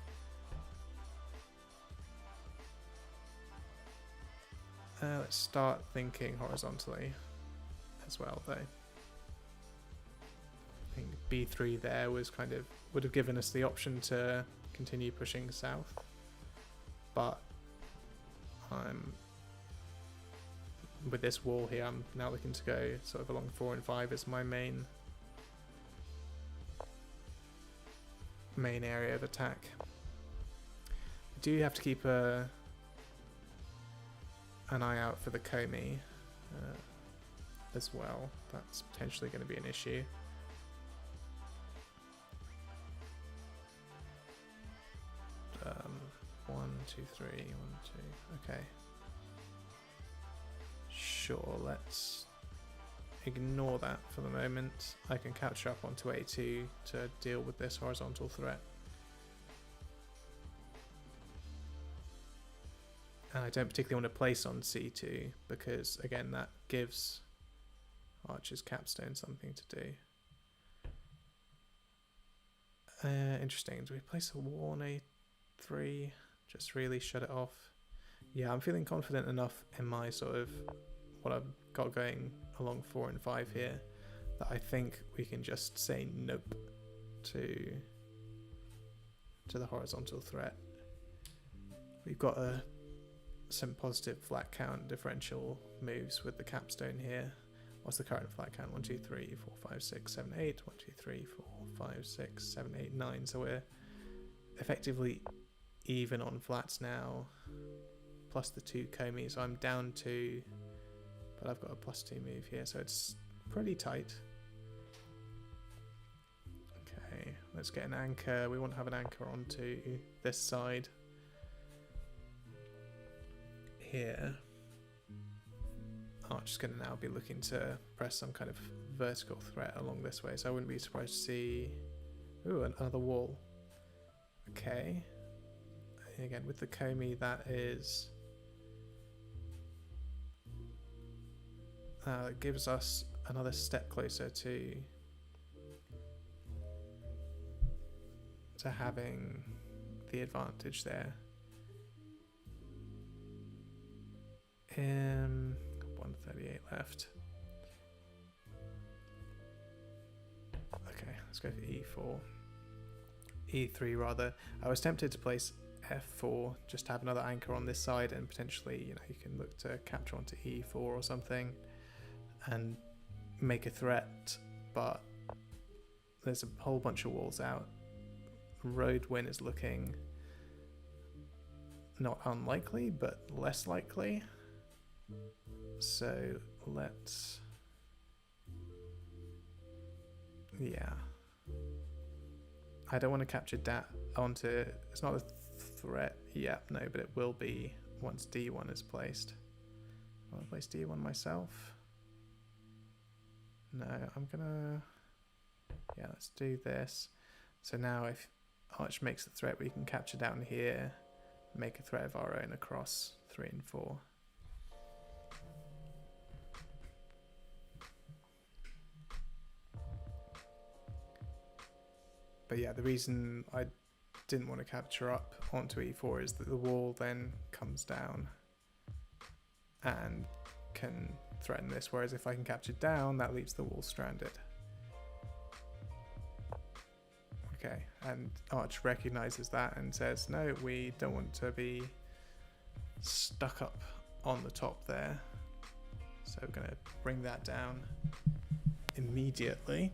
Let's start thinking horizontally as well, though. I think B3 there was kind of would have given us the option to continue pushing south, but I'm with this wall here. I'm now looking to go sort of along 4 and 5 as my main area of attack. I do have to keep an eye out for the Comey as well. That's potentially going to be an issue. One, two, three, 1, 2. Okay. Sure, let's ignore that for the moment. I can capture up onto A2 to deal with this horizontal threat. And I don't particularly want to place on C2 because, again, that gives Archer's capstone something to do. Interesting. Do we place a wall on A3? Just really shut it off? Yeah, I'm feeling confident enough in my sort of what I've got going along 4 and 5 here that I think we can just say nope to the horizontal threat. We've got some positive flat count differential moves with the capstone here. What's the current flat count? 1, 2, 3, 4, 5, 6, 7, 8. 1, 2, 3, 4, 5, 6, 7, 8, 9. So we're effectively even on flats now, plus the 2 Comey. So I'm down 2, but I've got a +2 move here, so it's pretty tight. Okay, let's get an anchor. We want to have an anchor onto this side here. Arch is going to now be looking to press some kind of vertical threat along this way, so I wouldn't be surprised to see... Ooh, another wall. Okay. Again, with the Comey, that is... it gives us another step closer to having the advantage there. 138 left. Okay, let's go for E4. E3 rather. I was tempted to place F4 just to have another anchor on this side, and potentially, you know, you can look to capture onto E4 or something and make a threat, but there's a whole bunch of walls out. Road win is looking not unlikely, but less likely. So let's... yeah. I don't want to capture that onto... it's not a threat yet, no, but it will be once D1 is placed. I want to place D1 myself. No, I'm gonna... yeah, let's do this. So now if Arch makes the threat, we can capture down here, make a threat of our own across 3 and 4. But yeah, the reason I didn't want to capture up onto e4 is that the wall then comes down and can threaten this, whereas if I can capture down, that leaves the wall stranded. Okay, and Arch recognizes that and says, no, we don't want to be stuck up on the top there. So we're going to bring that down immediately.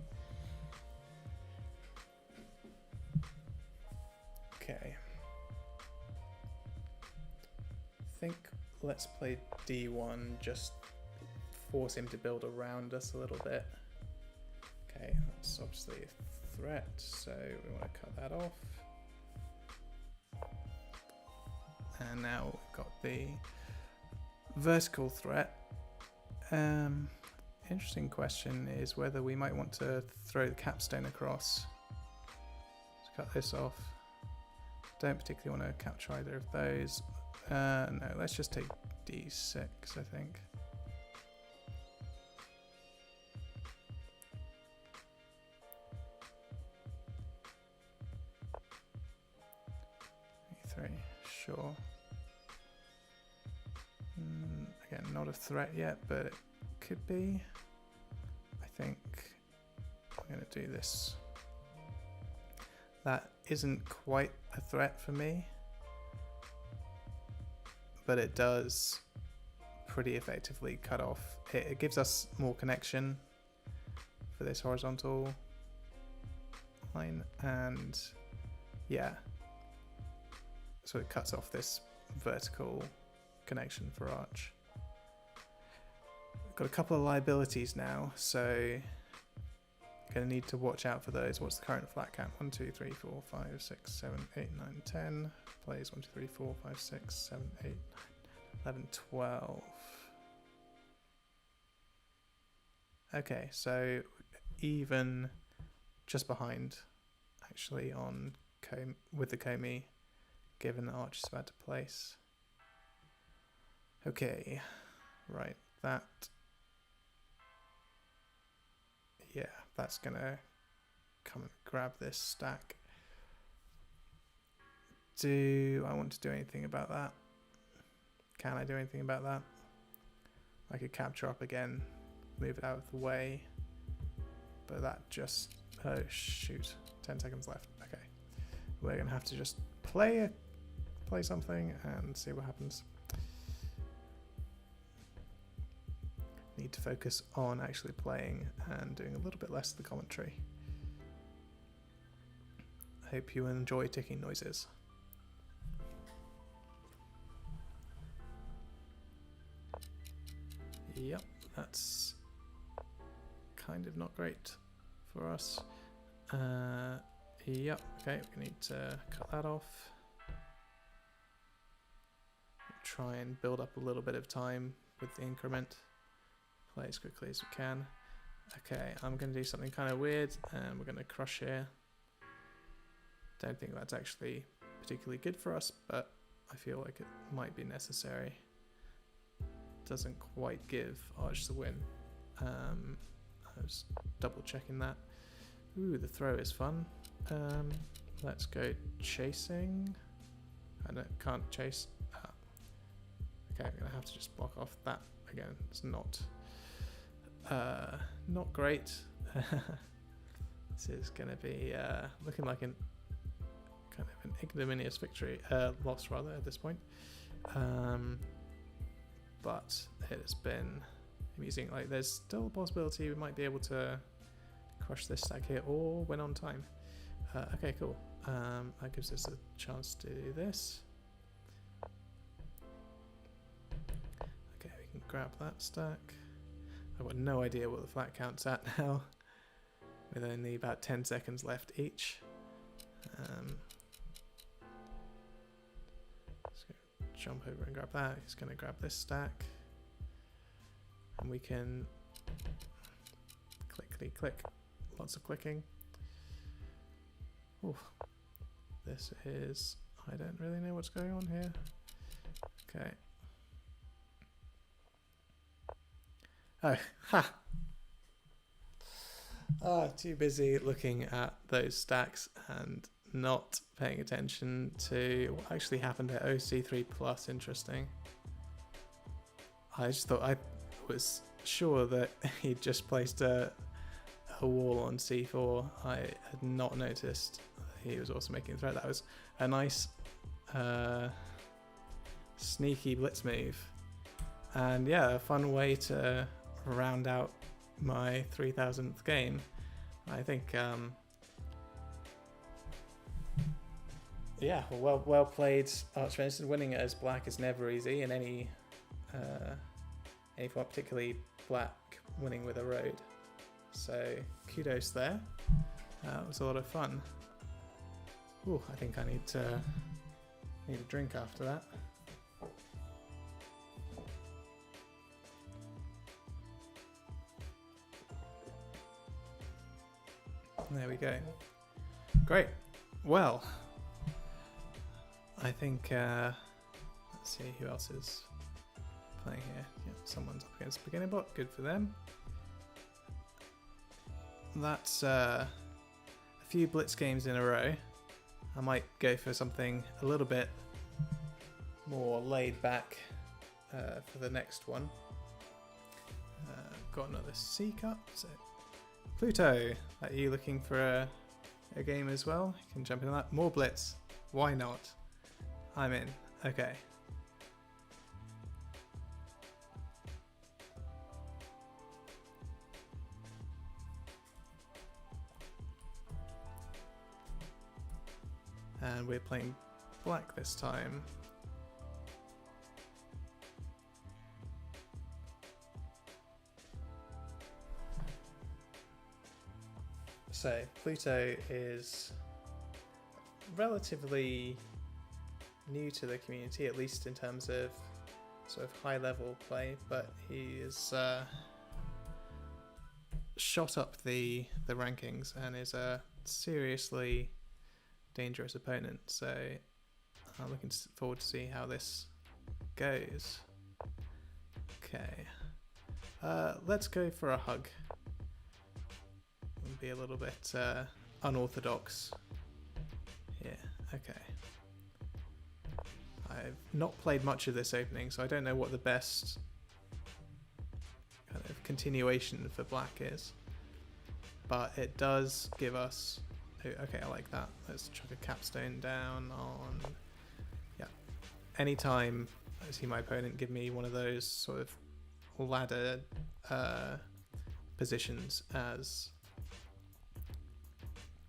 Okay. I think let's play d1, just force him to build around us a little bit. Okay, that's obviously a threat, so we want to cut that off. And now we've got the vertical threat. Interesting question is whether we might want to throw the capstone across. Let's cut this off. Don't particularly want to capture either of those. No, let's just take d6, I think. e3, sure. Again, not a threat yet, but it could be. I think I'm going to do this. That isn't quite a threat for me, but it does pretty effectively cut off. It gives us more connection for this horizontal line, and yeah, so it cuts off this vertical connection for Arch. Got a couple of liabilities now, so gonna need to watch out for those. What's the current flat count? 1, 2, 3, 4, 5, 6, 7, 8, 9, 10. Plays 1, 2, 3, 4, 5, 6, 7, 8, 9, 11, 12. Okay, so even just behind, actually, on with the Comey, given that Arch is about to place. Okay, right, that. Yeah, that's gonna come and grab this stack. Do I want to do anything about that? Can I do anything about that? I could capture up again, move it out of the way, but that just, oh shoot, 10 seconds left. Okay, we're gonna have to just play something and see what happens. Need to focus on actually playing and doing a little bit less of the commentary. Hope you enjoy ticking noises. Yep, that's kind of not great for us. Yep, okay, we need to cut that off. Try and build up a little bit of time with the increment. Play as quickly as we can. Okay, I'm going to do something kind of weird, and we're going to crush here. Don't think that's actually particularly good for us, but I feel like it might be necessary. Doesn't quite give Arch the win. I was double checking that. Ooh, the throw is fun. Let's go chasing. I can't chase. Okay, I'm going to have to just block off that again. It's not great. This is going to be looking like kind of an ignominious victory, loss rather at this point. But it has been amusing. Like, there's still a possibility we might be able to crush this stack here or win on time. Okay, cool. That gives us a chance to do this. Okay, we can grab that stack. I've got no idea what the flat count's at now, with only about 10 seconds left each. Let's go jump over and grab that. He's going to grab this stack, and we can clickety click. Lots of clicking. Oof. This is, I don't really know what's going on here. Okay. Oh, ha! Too busy looking at those stacks and not paying attention to what actually happened at OC3 plus. Interesting. I just thought, I was sure that he'd just placed a wall on C4. I had not noticed he was also making a threat. That was a nice sneaky blitz move. And yeah, a fun way to round out my 3000th game. I think, yeah, well played, Archvenison. Winning as black is never easy in any form, particularly black winning with a road. So kudos there. It was a lot of fun. Ooh, I think I need a drink after that. There we go. Great. Well, I think, let's see who else is playing here. Yeah, someone's up against beginner bot. Good for them. That's a few blitz games in a row. I might go for something a little bit more laid back for the next one. Got another C cup. So Pluto, are you looking for a game as well? You can jump into that. More blitz. Why not? I'm in. Okay. And we're playing black this time. So Pluto is relatively new to the community, at least in terms of sort of high level play, but he is shot up the rankings and is a seriously dangerous opponent. So I'm looking forward to see how this goes. Okay, let's go for a hug. Be a little bit unorthodox here. Okay. I've not played much of this opening, so I don't know what the best kind of continuation for black is. But it does give us... Okay, I like that. Let's chuck a capstone down on... Yeah. Anytime I see my opponent give me one of those sort of ladder positions as...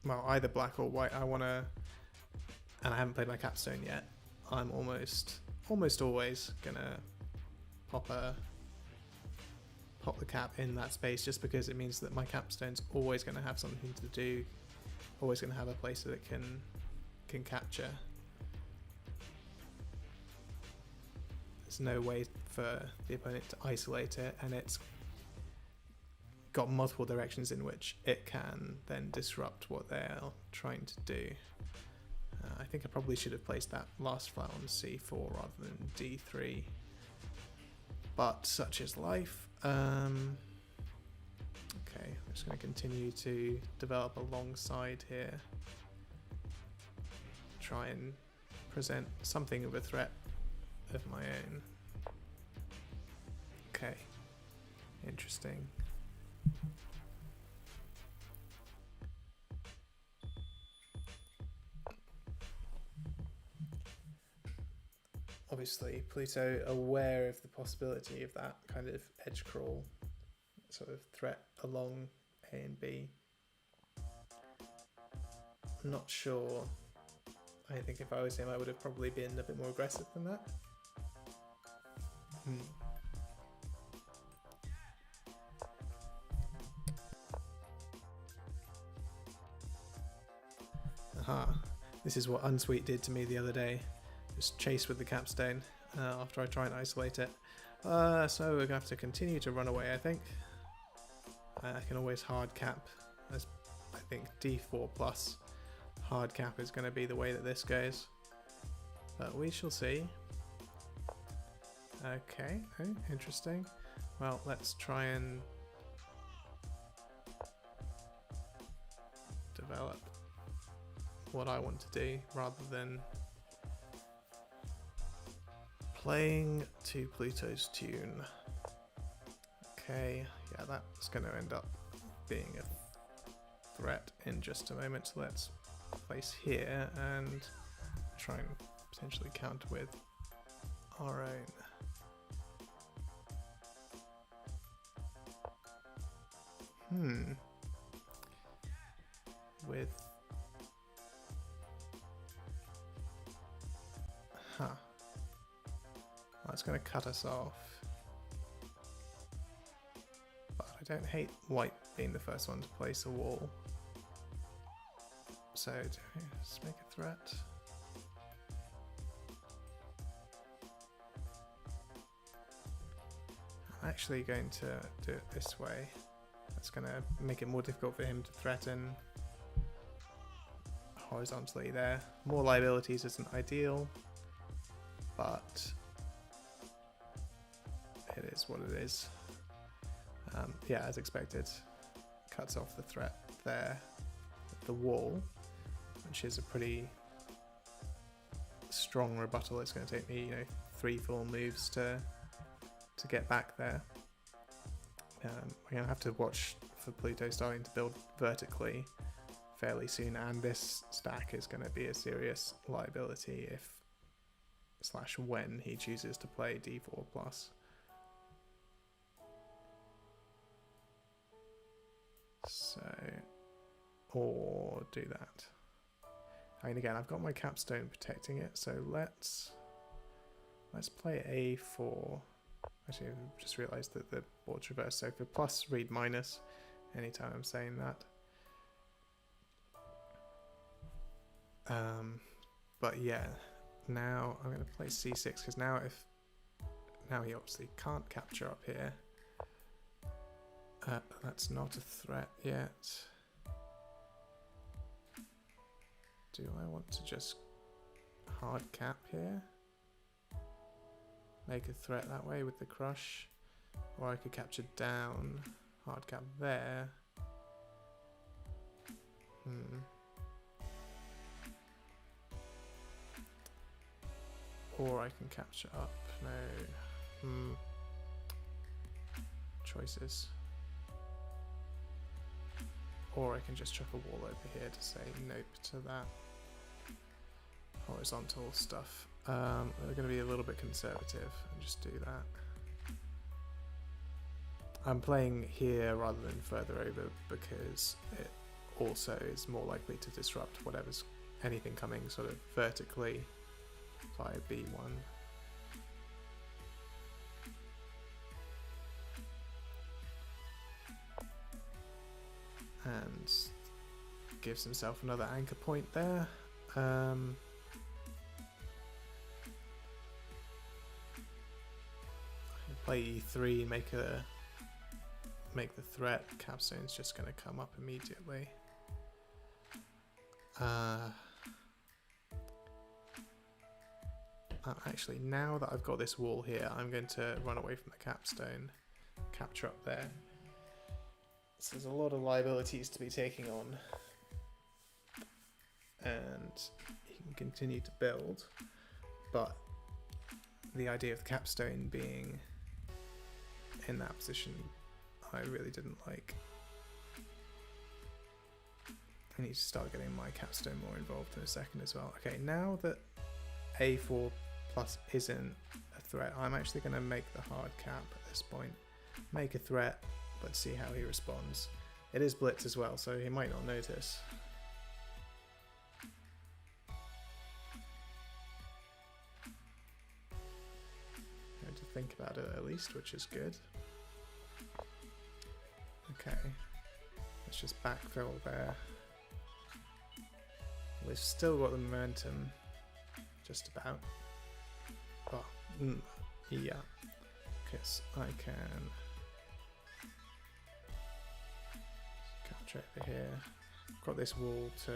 well, either black or white, I want to, and I haven't played my capstone yet, I'm almost always gonna pop the cap in that space, just because it means that my capstone's always gonna have something to do, always gonna have a place that it can capture. There's no way for the opponent to isolate it, and it's got multiple directions in which it can then disrupt what they're trying to do. I think I probably should have placed that last flat on C4 rather than D3, but such is life. Okay, I'm just going to continue to develop alongside here, try and present something of a threat of my own. Okay, interesting. Obviously, Pluto aware of the possibility of that kind of edge crawl sort of threat along A and B. I'm not sure. I think if I was him, I would have probably been a bit more aggressive than that. Aha, this is what Unsweet did to me the other day. Just chase with the capstone after I try and isolate it. So we're going to have to continue to run away, I think. I can always hard cap, as I think D4 plus hard cap is going to be the way that this goes. But we shall see. Okay, oh, interesting. Well, let's try and develop what I want to do rather than playing to Pluto's tune. Okay, yeah, that's going to end up being a threat in just a moment. So let's place here and try and potentially counter with our own. With well, it's going to cut us off. But I don't hate white being the first one to place a wall. So let's make a threat. I'm actually going to do it this way. That's going to make it more difficult for him to threaten horizontally there. More liabilities isn't ideal, but it is what it is. Yeah, as expected, cuts off the threat there with the wall, which is a pretty strong rebuttal. It's going to take me, 3 full moves to get back there. We're going to have to watch for Pluto starting to build vertically fairly soon, and this stack is going to be a serious liability if / when he chooses to play d4+. So, or do that. I mean, again, I've got my capstone protecting it, so let's play a4. Actually, I just realised that the board's reversed, so for plus, read minus anytime I'm saying that. But yeah, now I'm going to play c6, because now he obviously can't capture up here. That's not a threat yet. Do I want to just hard cap here? Make a threat that way with the crush? Or I could capture down, hard cap there. Or I can capture up. No. Choices. Or I can just chuck a wall over here to say nope to that horizontal stuff. We're going to be a little bit conservative and just do that. I'm playing here rather than further over because it also is more likely to disrupt anything coming sort of vertically via B1. And gives himself another anchor point there. Play e3, make the threat. Capstone's just going to come up immediately. Actually, now that I've got this wall here, I'm going to run away from the capstone, capture up there. So there's a lot of liabilities to be taking on, and he can continue to build, but the idea of the capstone being in that position I really didn't like. I need to start getting my capstone more involved in a second as well. Okay, now that a4+ isn't a threat, I'm actually going to make the hard cap at this point. Make a threat. Let's see how he responds. It is Blitz as well, so he might not notice. Going to think about it at least, which is good. Okay, let's just backfill there. We've still got the momentum, just about. But, yeah, because I can capture over here. Got this wall to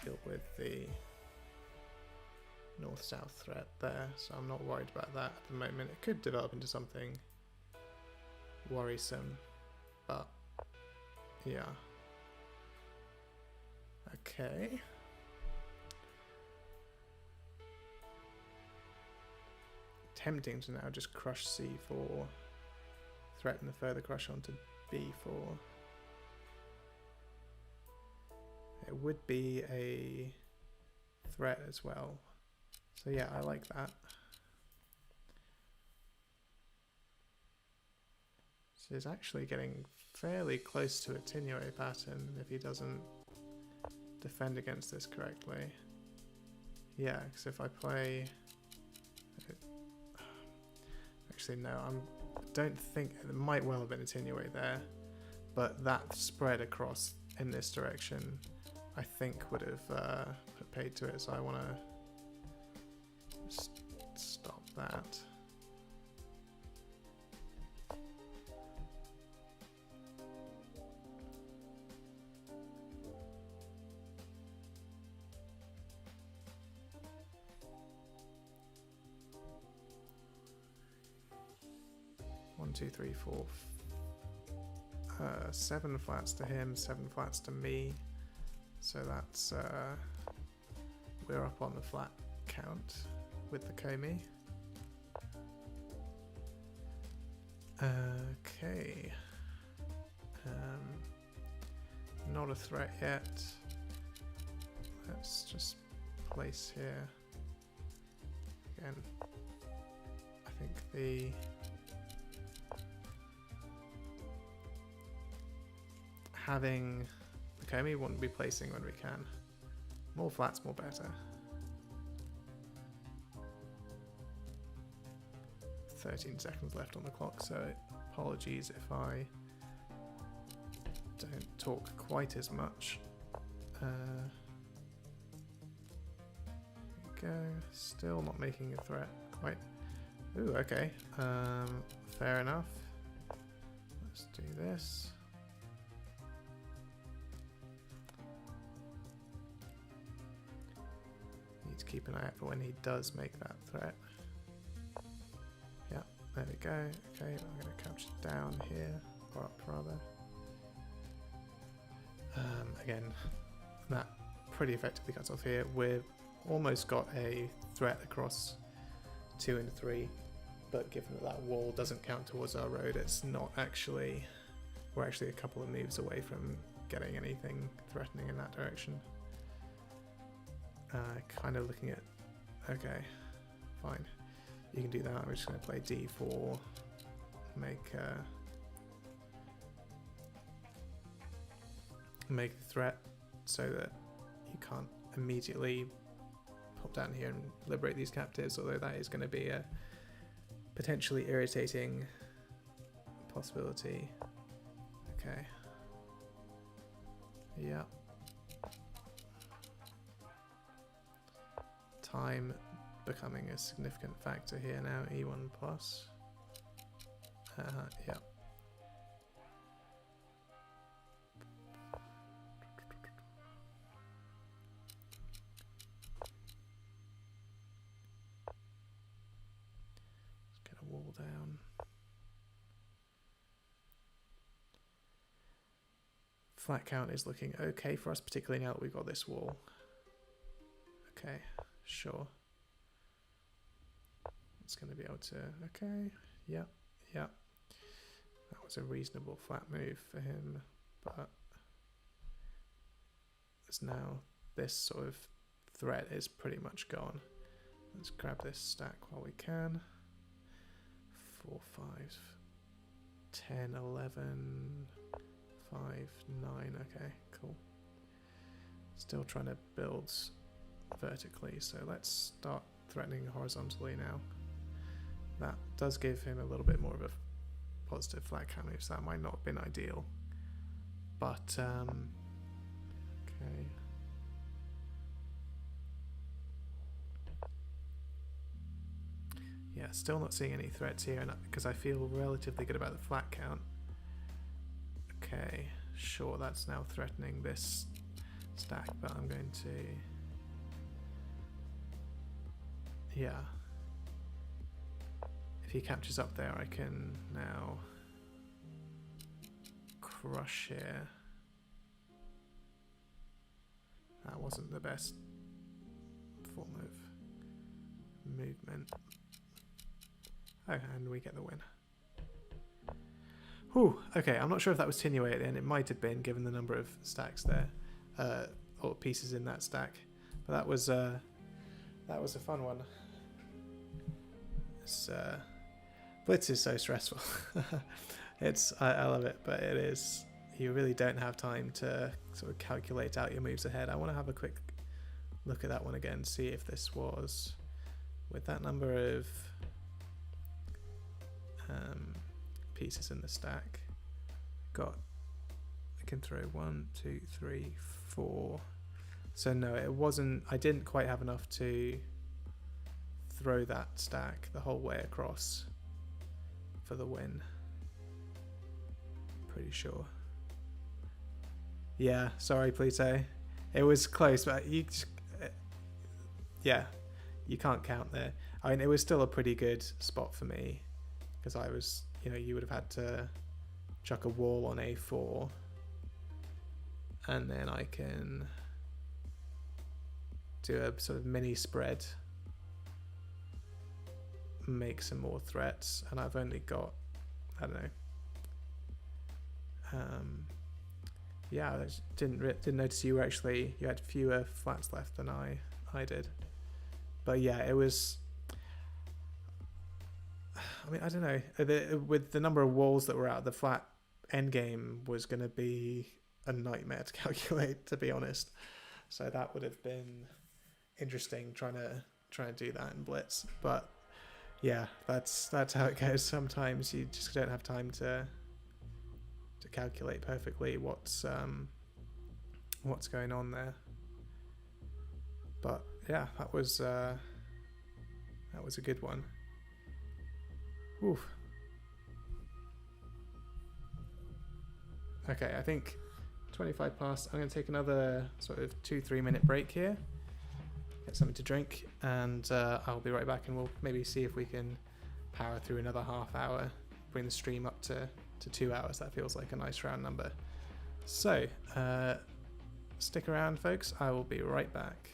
deal with the north-south threat there, so I'm not worried about that at the moment. It could develop into something worrisome, but yeah. Okay. Tempting to now just crush C4, threaten the further crush onto B4. It would be a threat as well. So yeah, I like that. So he's actually getting fairly close to a Tinue pattern if he doesn't defend against this correctly. Yeah, because if I play... Actually, no, I don't think... It might well have been a Tinue there, but that spread across in this direction, I think would have put paid to it, so I want to stop that. One, two, three, four, 7 flats to him, 7 flats to me. So that's we're up on the flat count with the Komi. Okay. Not a threat yet. Let's just place here. Again, I think the having the Komi wouldn't be placing when we can. More flats, more better. 13 seconds left on the clock, so apologies if I don't talk quite as much. There we go. Still not making a threat. Quite. Ooh, okay. Fair enough. Let's do this. Need to keep an eye out for when he does make that threat. Yeah, there we go. Okay, I'm going to capture down here, or up rather. Again, that pretty effectively cuts off here. We've almost got a threat across 2 and 3, but given that that wall doesn't count towards our road, it's not actually... We're actually a couple of moves away from getting anything threatening in that direction. Kind of looking at... Okay, fine. You can do that. We're just going to play D4, make the threat so that you can't immediately pop down here and liberate these captives, although that is going to be a potentially irritating possibility. Okay. Yeah. Time becoming a significant factor here now, E1 plus. Yeah. Let's get a wall down. Flat count is looking okay for us, particularly now that we've got this wall. Okay, sure. It's going to be able to, okay, yeah. That was a reasonable flat move for him, but there's now this sort of threat is pretty much gone. Let's grab this stack while we can. 4, 5, 10, 11, 5, 9, okay, cool. Still trying to build vertically, so let's start threatening horizontally now. That does give him a little bit more of a positive flat count move, so that might not have been ideal. But, okay. Yeah, still not seeing any threats here, because I feel relatively good about the flat count. Okay, sure, that's now threatening this stack, but I'm going to... Yeah. If he captures up there, I can now crush here. wasn't the best form of movement. Oh, and we get the win. Whew, okay, I'm not sure if that was Tinuay at the end. It might have been, given the number of stacks there, or pieces in that stack. But that was a fun one. Blitz is so stressful. I love it, but it is. You really don't have time to sort of calculate out your moves ahead. I want to have a quick look at that one again, see if this was with that number of pieces in the stack. I can throw 1, 2, 3, 4. So no, it wasn't. I didn't quite have enough to throw that stack the whole way across for the win. Pretty sure. Yeah, sorry, Pluto. It was close, but yeah, you can't count there. I mean, it was still a pretty good spot for me because I was, you would have had to chuck a wall on A4, and then I can do a sort of mini spread, make some more threats, and I've only got, I don't know. Yeah, I didn't notice you had fewer flats left than I did. But yeah, it was. I mean, I don't know. With the number of walls that were out, the flat endgame was going to be a nightmare to calculate, to be honest. So that would have been interesting trying to do that in Blitz. But yeah, that's how it goes. Sometimes you just don't have time to calculate perfectly what's going on there. But yeah, that was a good one. Oof. Okay, I think 25 past. I'm going to take another sort of 2-3 minute break here, get something to drink, and I'll be right back, and we'll maybe see if we can power through another half hour, bring the stream up to 2 hours. That feels like a nice round number. So stick around, folks. I will be right back.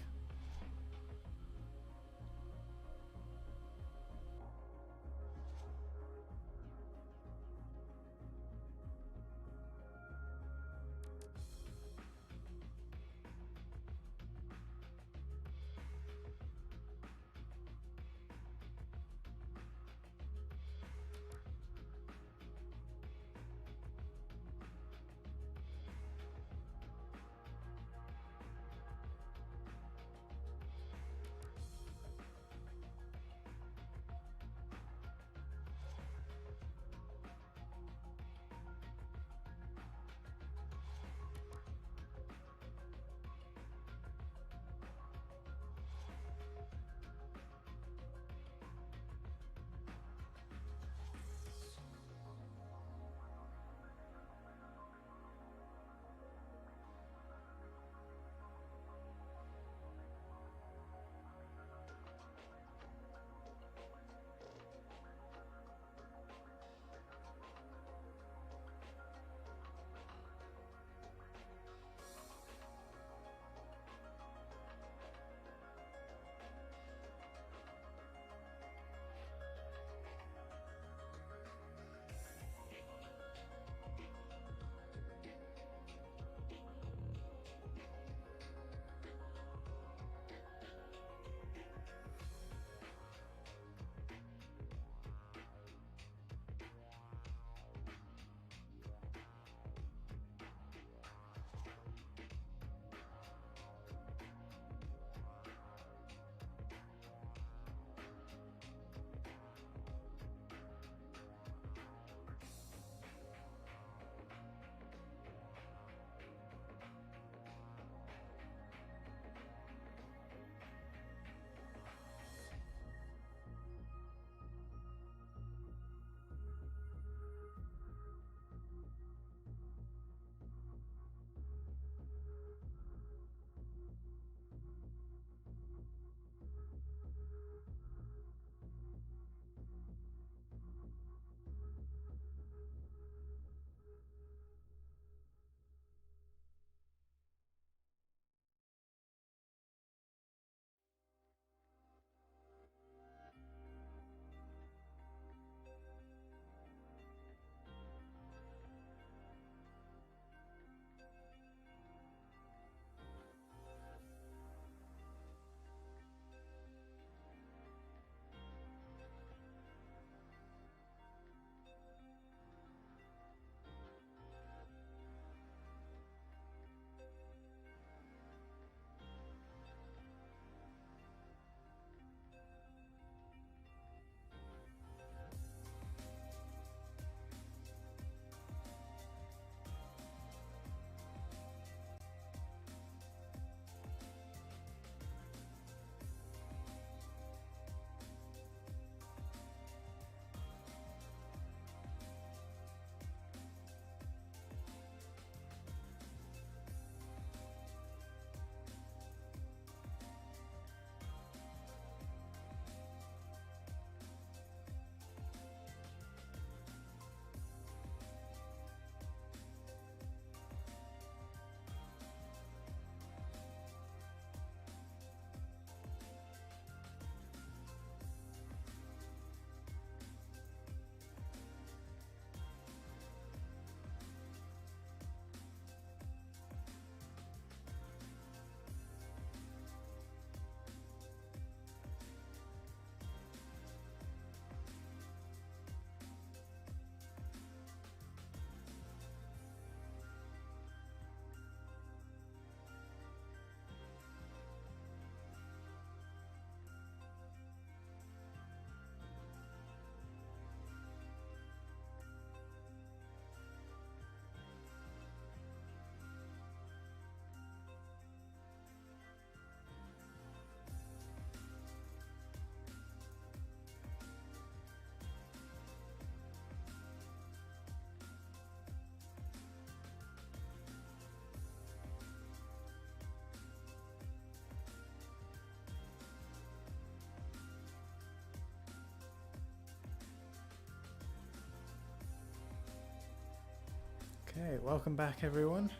Okay, welcome back everyone.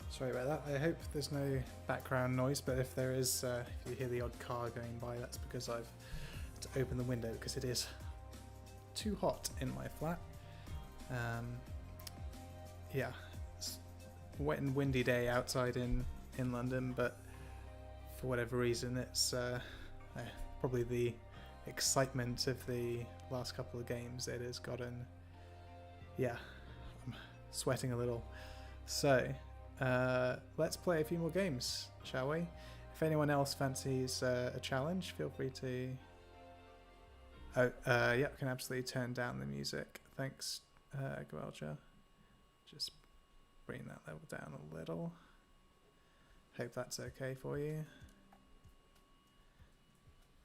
Sorry about that. I hope there's no background noise, but if there is, if you hear the odd car going by, that's because I've had to open the window because it is too hot in my flat. Yeah, it's a wet and windy day outside in London, but for whatever reason it's probably the excitement of the last couple of games. It has gotten, yeah, I'm sweating a little. So let's play a few more games, shall we? If anyone else fancies a challenge, feel free to... yeah, I can absolutely turn down the music. Thanks, Gwelja. Just bring that level down a little. Hope that's okay for you.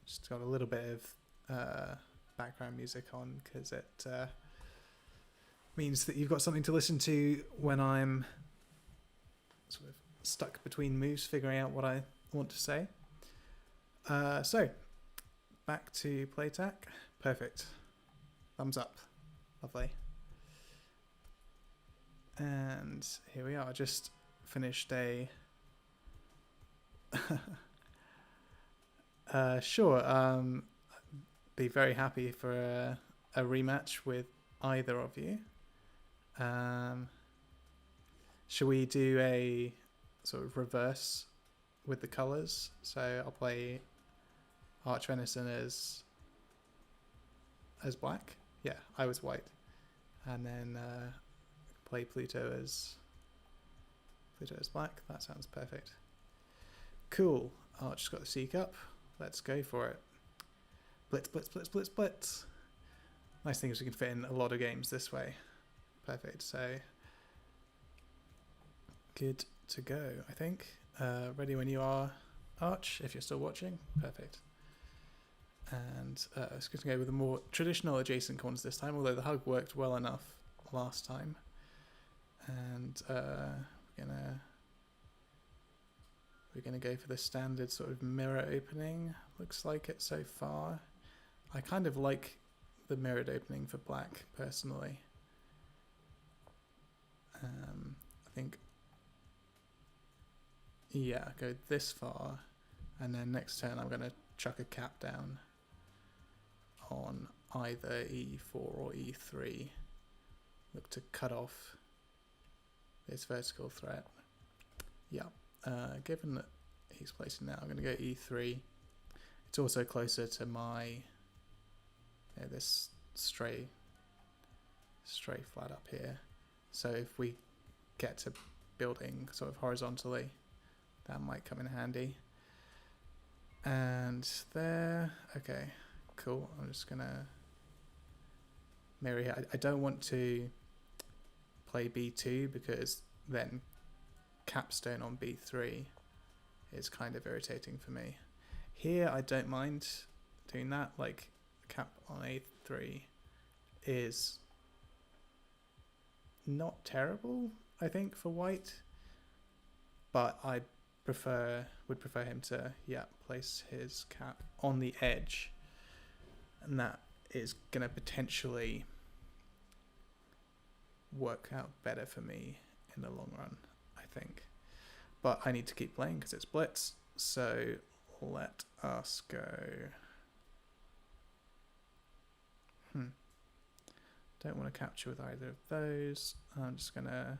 Just got a little bit of background music on because it means that you've got something to listen to when I'm sort of stuck between moves figuring out what I want to say. So, back to playtac. Perfect. Thumbs up. Lovely. And here we are. I just finished a... sure. Be very happy for a rematch with either of you. Should we do a sort of reverse with the colours? So I'll play Archvenison as black. Yeah, I was white, and then play Pluto as black. That sounds perfect. Cool. Arch's got the Seek up. Let's go for it. Blitz, blitz, blitz, blitz, blitz. Nice thing is we can fit in a lot of games this way. Perfect. So good to go, I think. Ready when you are, Arch, if you're still watching. Perfect. And I was going to go with the more traditional adjacent corners this time, although the hug worked well enough last time. And we're gonna go for the standard sort of mirror opening. Looks like it so far. I kind of like the mirrored opening for black personally. I think, yeah, go this far, and then next turn I'm gonna chuck a cap down on either E4 or E3. Look to cut off this vertical threat. Yeah. Given that he's placing now, I'm going to go E3. It's also closer to my this stray flat up here. So if we get to building sort of horizontally, that might come in handy. And there, okay, cool. I'm just gonna mirror here. I don't want to play B2 because then capstone on B3 is kind of irritating for me. Here I don't mind doing that, like cap on A3 is not terrible, I think, for white, but I would prefer him to, yeah, place his cap on the edge, and that is gonna potentially work out better for me in the long run, I think. But I need to keep playing because it's Blitz, so let us go. Don't want to capture with either of those. I'm just going to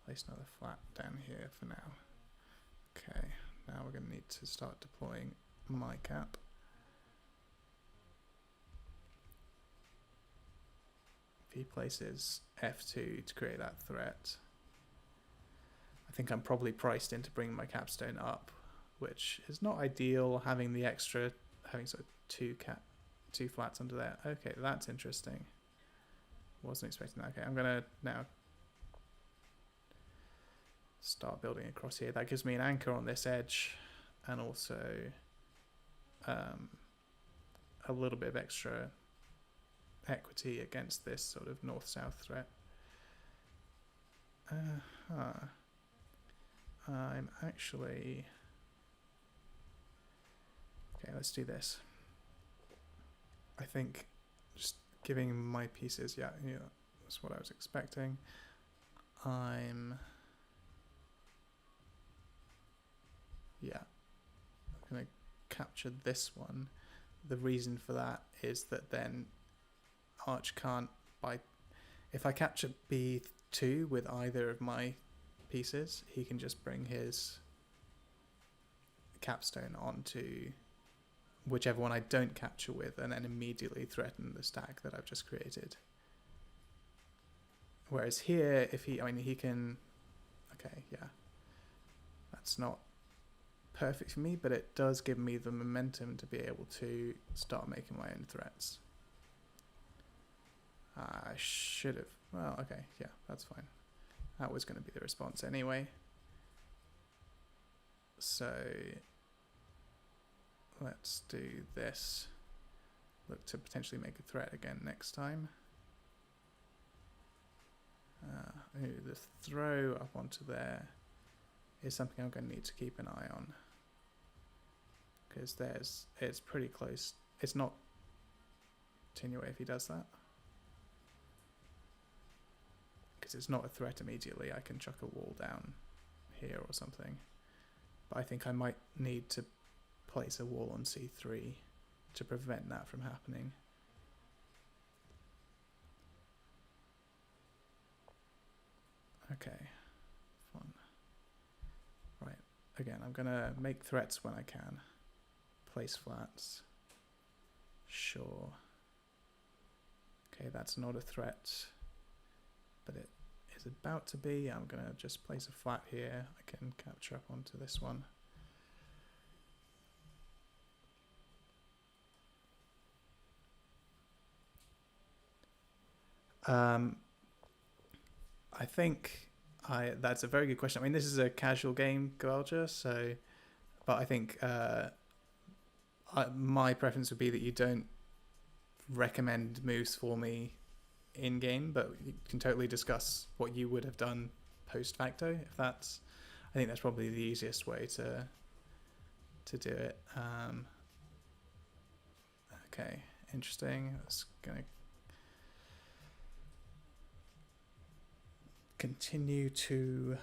place another flat down here for now. Okay, now we're going to need to start deploying my cap. If he places F2 to create that threat, I think I'm probably priced into bringing my capstone up, which is not ideal, having the extra, having sort of two flats under there. Okay, that's interesting. Wasn't expecting that. Okay, I'm gonna now start building across here. That gives me an anchor on this edge, and also a little bit of extra equity against this sort of north-south threat. I'm actually... Okay, let's do this. I think just giving my pieces, yeah, that's what I was expecting. I'm going to capture this one. The reason for that is that then Arch can't if I capture B2 with either of my pieces, he can just bring his capstone onto whichever one I don't capture with and then immediately threaten the stack that I've just created. Whereas here, if he can, okay, yeah, that's not perfect for me, but it does give me the momentum to be able to start making my own threats. I should have, well, okay, yeah, that's fine. That was going to be the response anyway. So let's do this. Look to potentially make a threat again next time. The throw up onto there is something I'm going to need to keep an eye on. Because it's pretty close. It's not Tinue if he does that. Because it's not a threat immediately. I can chuck a wall down here or something. But I think I might need to place a wall on C3 to prevent that from happening. Okay, fun. Right, again, I'm gonna make threats when I can. Place flats. Sure. Okay, that's not a threat, but it is about to be. I'm gonna just place a flat here. I can capture up onto this one. I think that's a very good question. I mean, this is a casual game, Goalja, so, but I think my preference would be that you don't recommend moves for me in game, but you can totally discuss what you would have done post facto. If that's, I think that's probably the easiest way to do it. Okay, interesting. That's gonna continue to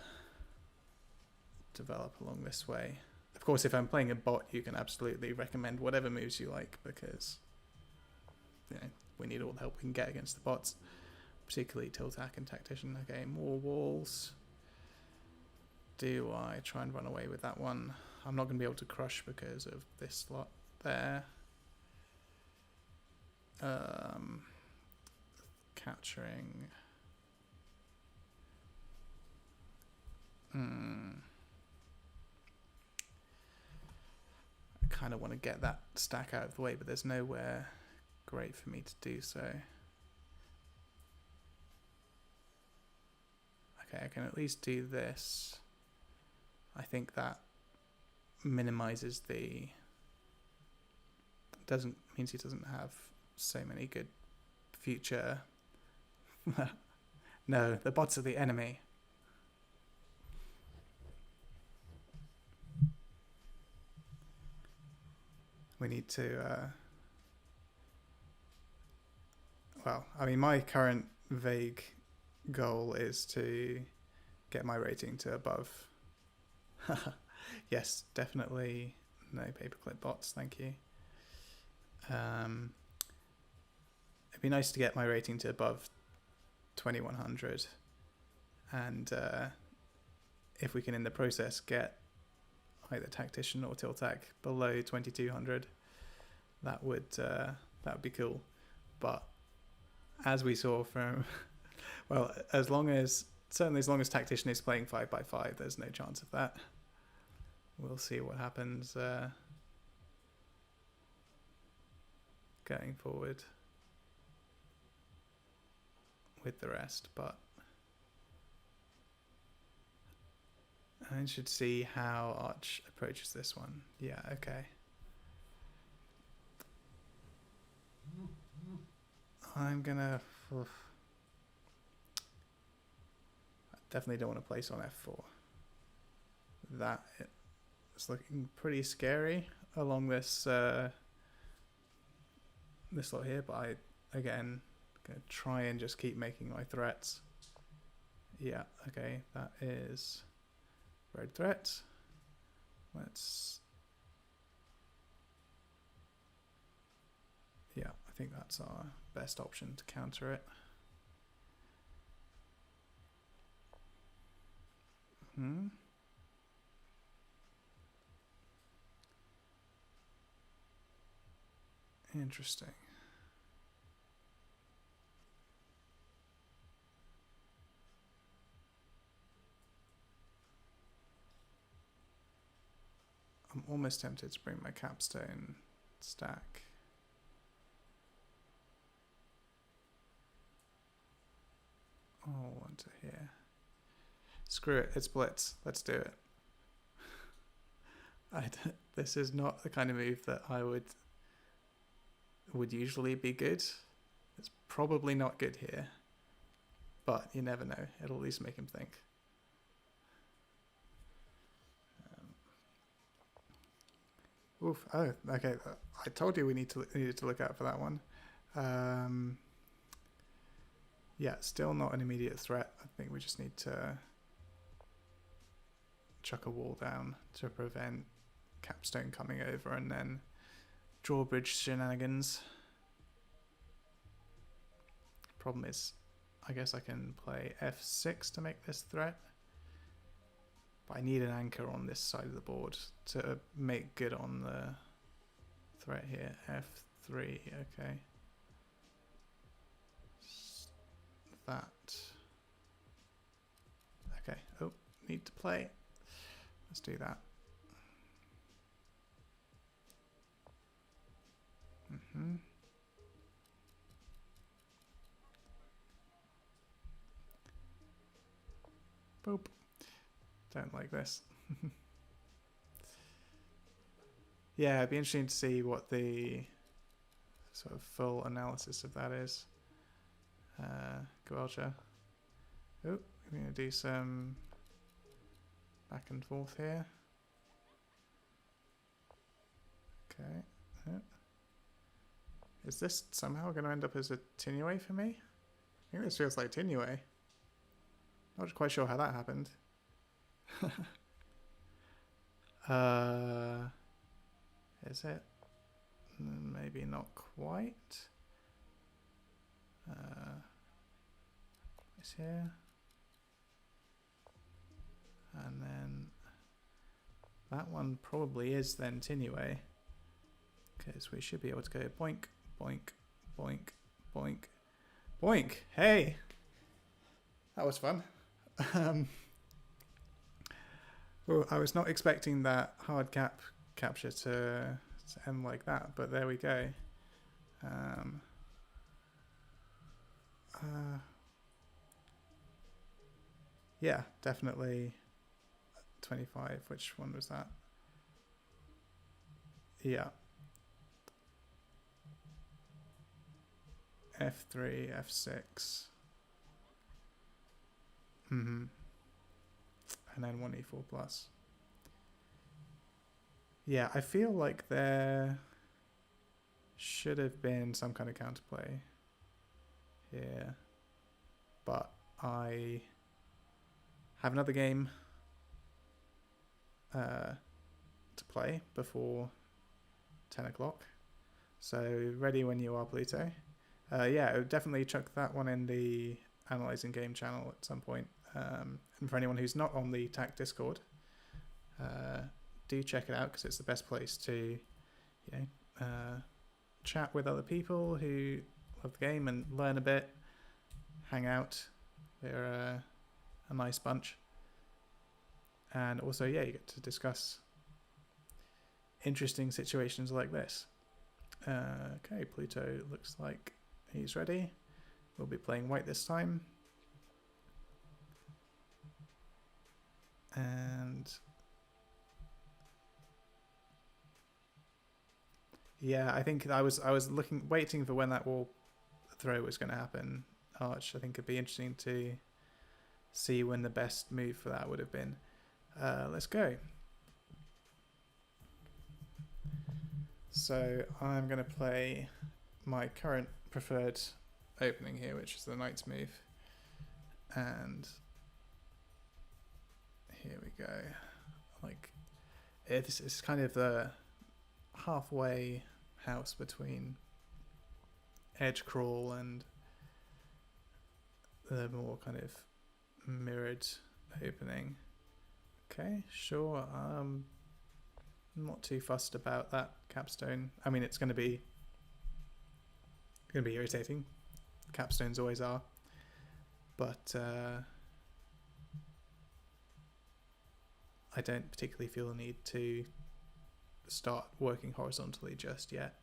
develop along this way. Of course, if I'm playing a bot, you can absolutely recommend whatever moves you like, because we need all the help we can get against the bots, particularly Tiltak and Tactician. Okay, more walls. Do I try and run away with that one? I'm not going to be able to crush because of this slot there. Capturing. I kind of want to get that stack out of the way, but there's nowhere great for me to do so. Okay, I can at least do this. I think that minimizes the... means he doesn't have so many good future... No, the bots are the enemy. We need to... well, I mean, my current vague goal is to get my rating to above... Yes, definitely no paperclip bots, thank you. It'd be nice to get my rating to above 2100, and if we can in the process get either Tactician or Tiltak below 2200, that would be cool. But as we saw from well, certainly as long as Tactician is playing 5x5, there's no chance of that. We'll see what happens going forward with the rest, but I should see how Arch approaches this one. Yeah, okay. I'm gonna... I definitely don't want to place on F4. That is looking pretty scary along this this lot here, but I, again, gonna try and just keep making my threats. Yeah, okay, that is road threat. Yeah, I think that's our best option to counter it. Interesting. I'm almost tempted to bring my capstone stack. Oh, onto here. Screw it, it's Blitz. Let's do it. This is not the kind of move that I would usually be good. It's probably not good here, but you never know. It'll at least make him think. Oof. Oh, okay. I told you we needed to look out for that one. Yeah, still not an immediate threat. I think we just need to chuck a wall down to prevent capstone coming over and then drawbridge shenanigans. Problem is, I guess I can play f6 to make this threat. But I need an anchor on this side of the board to make good on the threat here. f3, okay. That. Okay, oh, need to play. Let's do that. Boop. Don't like this. Yeah, it'd be interesting to see what the sort of full analysis of that is. Guelcha. Oh, we're going to do some back and forth here. Okay. Is this somehow going to end up as a Tinue for me? I think this feels like Tinue. Not quite sure how that happened. Is it? Maybe not quite. It's here. And then that one probably is then Tinue. Okay, so we should be able to go boink, boink, boink, boink, boink. Hey! That was fun. Well, I was not expecting that hard capture to end like that, but there we go. Yeah, definitely 25. Which one was that? Yeah. F3, F6. And then 1e4 plus. Yeah, I feel like there should have been some kind of counterplay here, but I have another game to play before 10 o'clock. So ready when you are, Pluto. Yeah, I would definitely chuck that one in the Analyzing Game channel at some point. And for anyone who's not on the TAC Discord, do check it out because it's the best place to, chat with other people who love the game and learn a bit, hang out. They're a nice bunch. And also, yeah, you get to discuss interesting situations like this. Okay, Pluto looks like he's ready. We'll be playing white this time. And yeah, I think I was waiting for when that wall throw was going to happen. Arch, I think it'd be interesting to see when the best move for that would have been. Let's go. So I'm going to play my current preferred opening here, which is the knight's move. And Here we go. Like, it's kind of the halfway house between edge crawl and the more kind of mirrored opening. Okay, sure. I'm not too fussed about that capstone. I mean, it's going to be irritating. Capstones always are, but I don't particularly feel the need to start working horizontally just yet.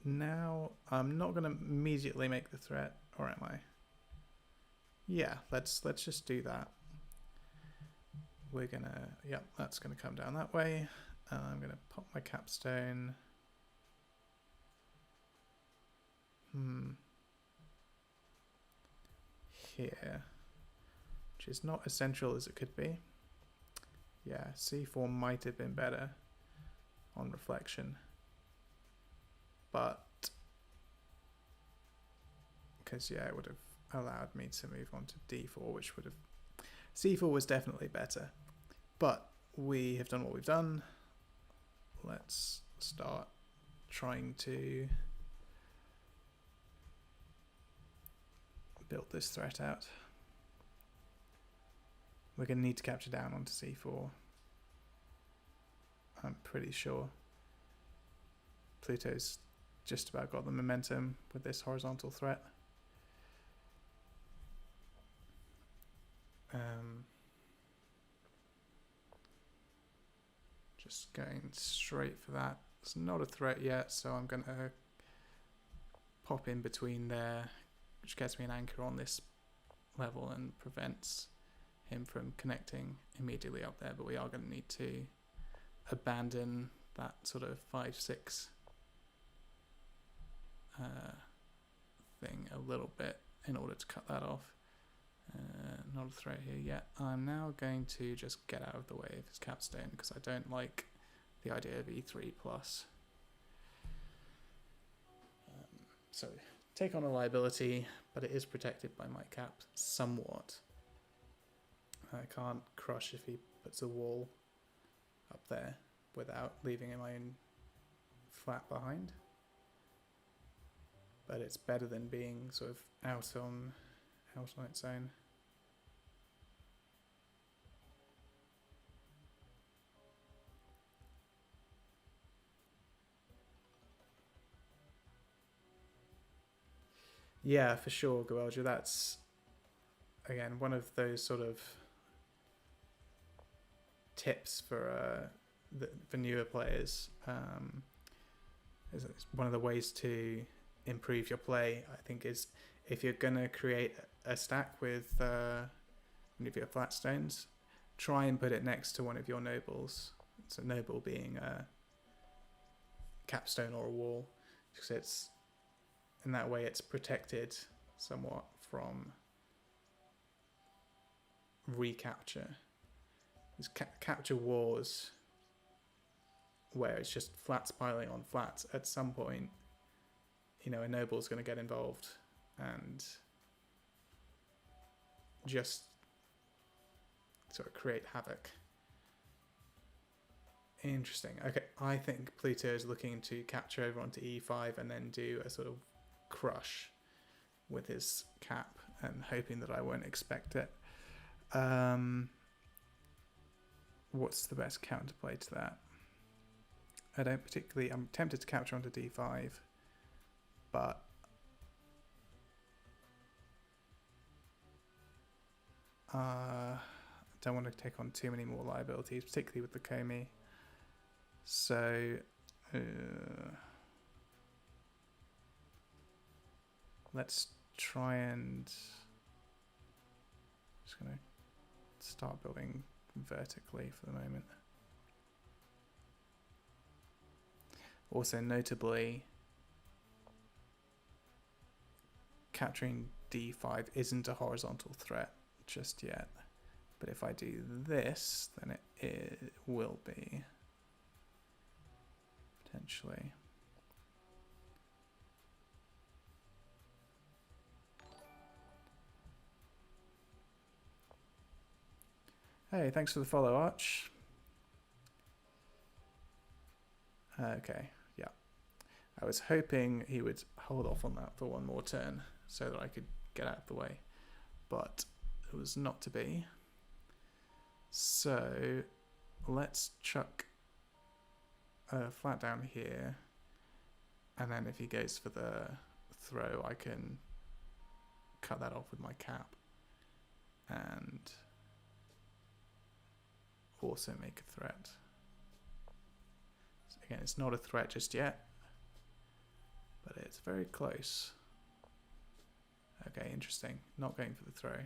Now I'm not going to immediately make the threat, or am I? Yeah, let's just do that. We're gonna, yep, that's gonna come down that way. I'm gonna pop my capstone. Here, which is not as central as it could be. Yeah, C4 might have been better on reflection, but because yeah, it would have allowed me to move on to D4, which would have, C4 was definitely better, but we have done what we've done. Let's start trying to build this threat out. We're going to need to capture down onto C4. I'm pretty sure Pluto's just about got the momentum with this horizontal threat. Just going straight for that. It's not a threat yet, so I'm going to pop in between there, which gets me an anchor on this level and prevents him from connecting immediately up there. But we are going to need to abandon that sort of 5-6 thing a little bit in order to cut that off. Not a threat here yet. I'm now going to just get out of the way of his capstone because I don't like the idea of E3 plus. So take on a liability, but it is protected by my cap somewhat. I can't crush if he puts a wall up there without leaving my own flat behind. But it's better than being sort of out on its own. Yeah, for sure, Goelja. That's, again, one of those sort of tips for newer players. Is one of the ways to improve your play, I think, is if you're going to create a stack with one of your flat stones, try and put it next to one of your nobles. So noble being a capstone or a wall, because it's, in that way it's protected somewhat from recapture. There's capture wars where it's just flats piling on flats. At some point, you know, a noble's going to get involved and just sort of create havoc. Interesting. Okay, I think Pluto is looking to capture over onto E5 and then do a sort of crush with his cap and hoping that I won't expect it. What's the best counterplay to that? I don't particularly... I'm tempted to capture onto D5, but I don't want to take on too many more liabilities, particularly with the Comey. So let's try and just going to start building vertically for the moment. Also, notably, capturing D5 isn't a horizontal threat just yet, but if I do this, then it will be, potentially. Hey, thanks for the follow, Arch. Okay, yeah. I was hoping he would hold off on that for one more turn so that I could get out of the way, but it was not to be. So let's chuck a flat down here, and then if he goes for the throw, I can cut that off with my cap and also make a threat. So again, it's not a threat just yet, but it's very close. Okay, interesting. Not going for the throw.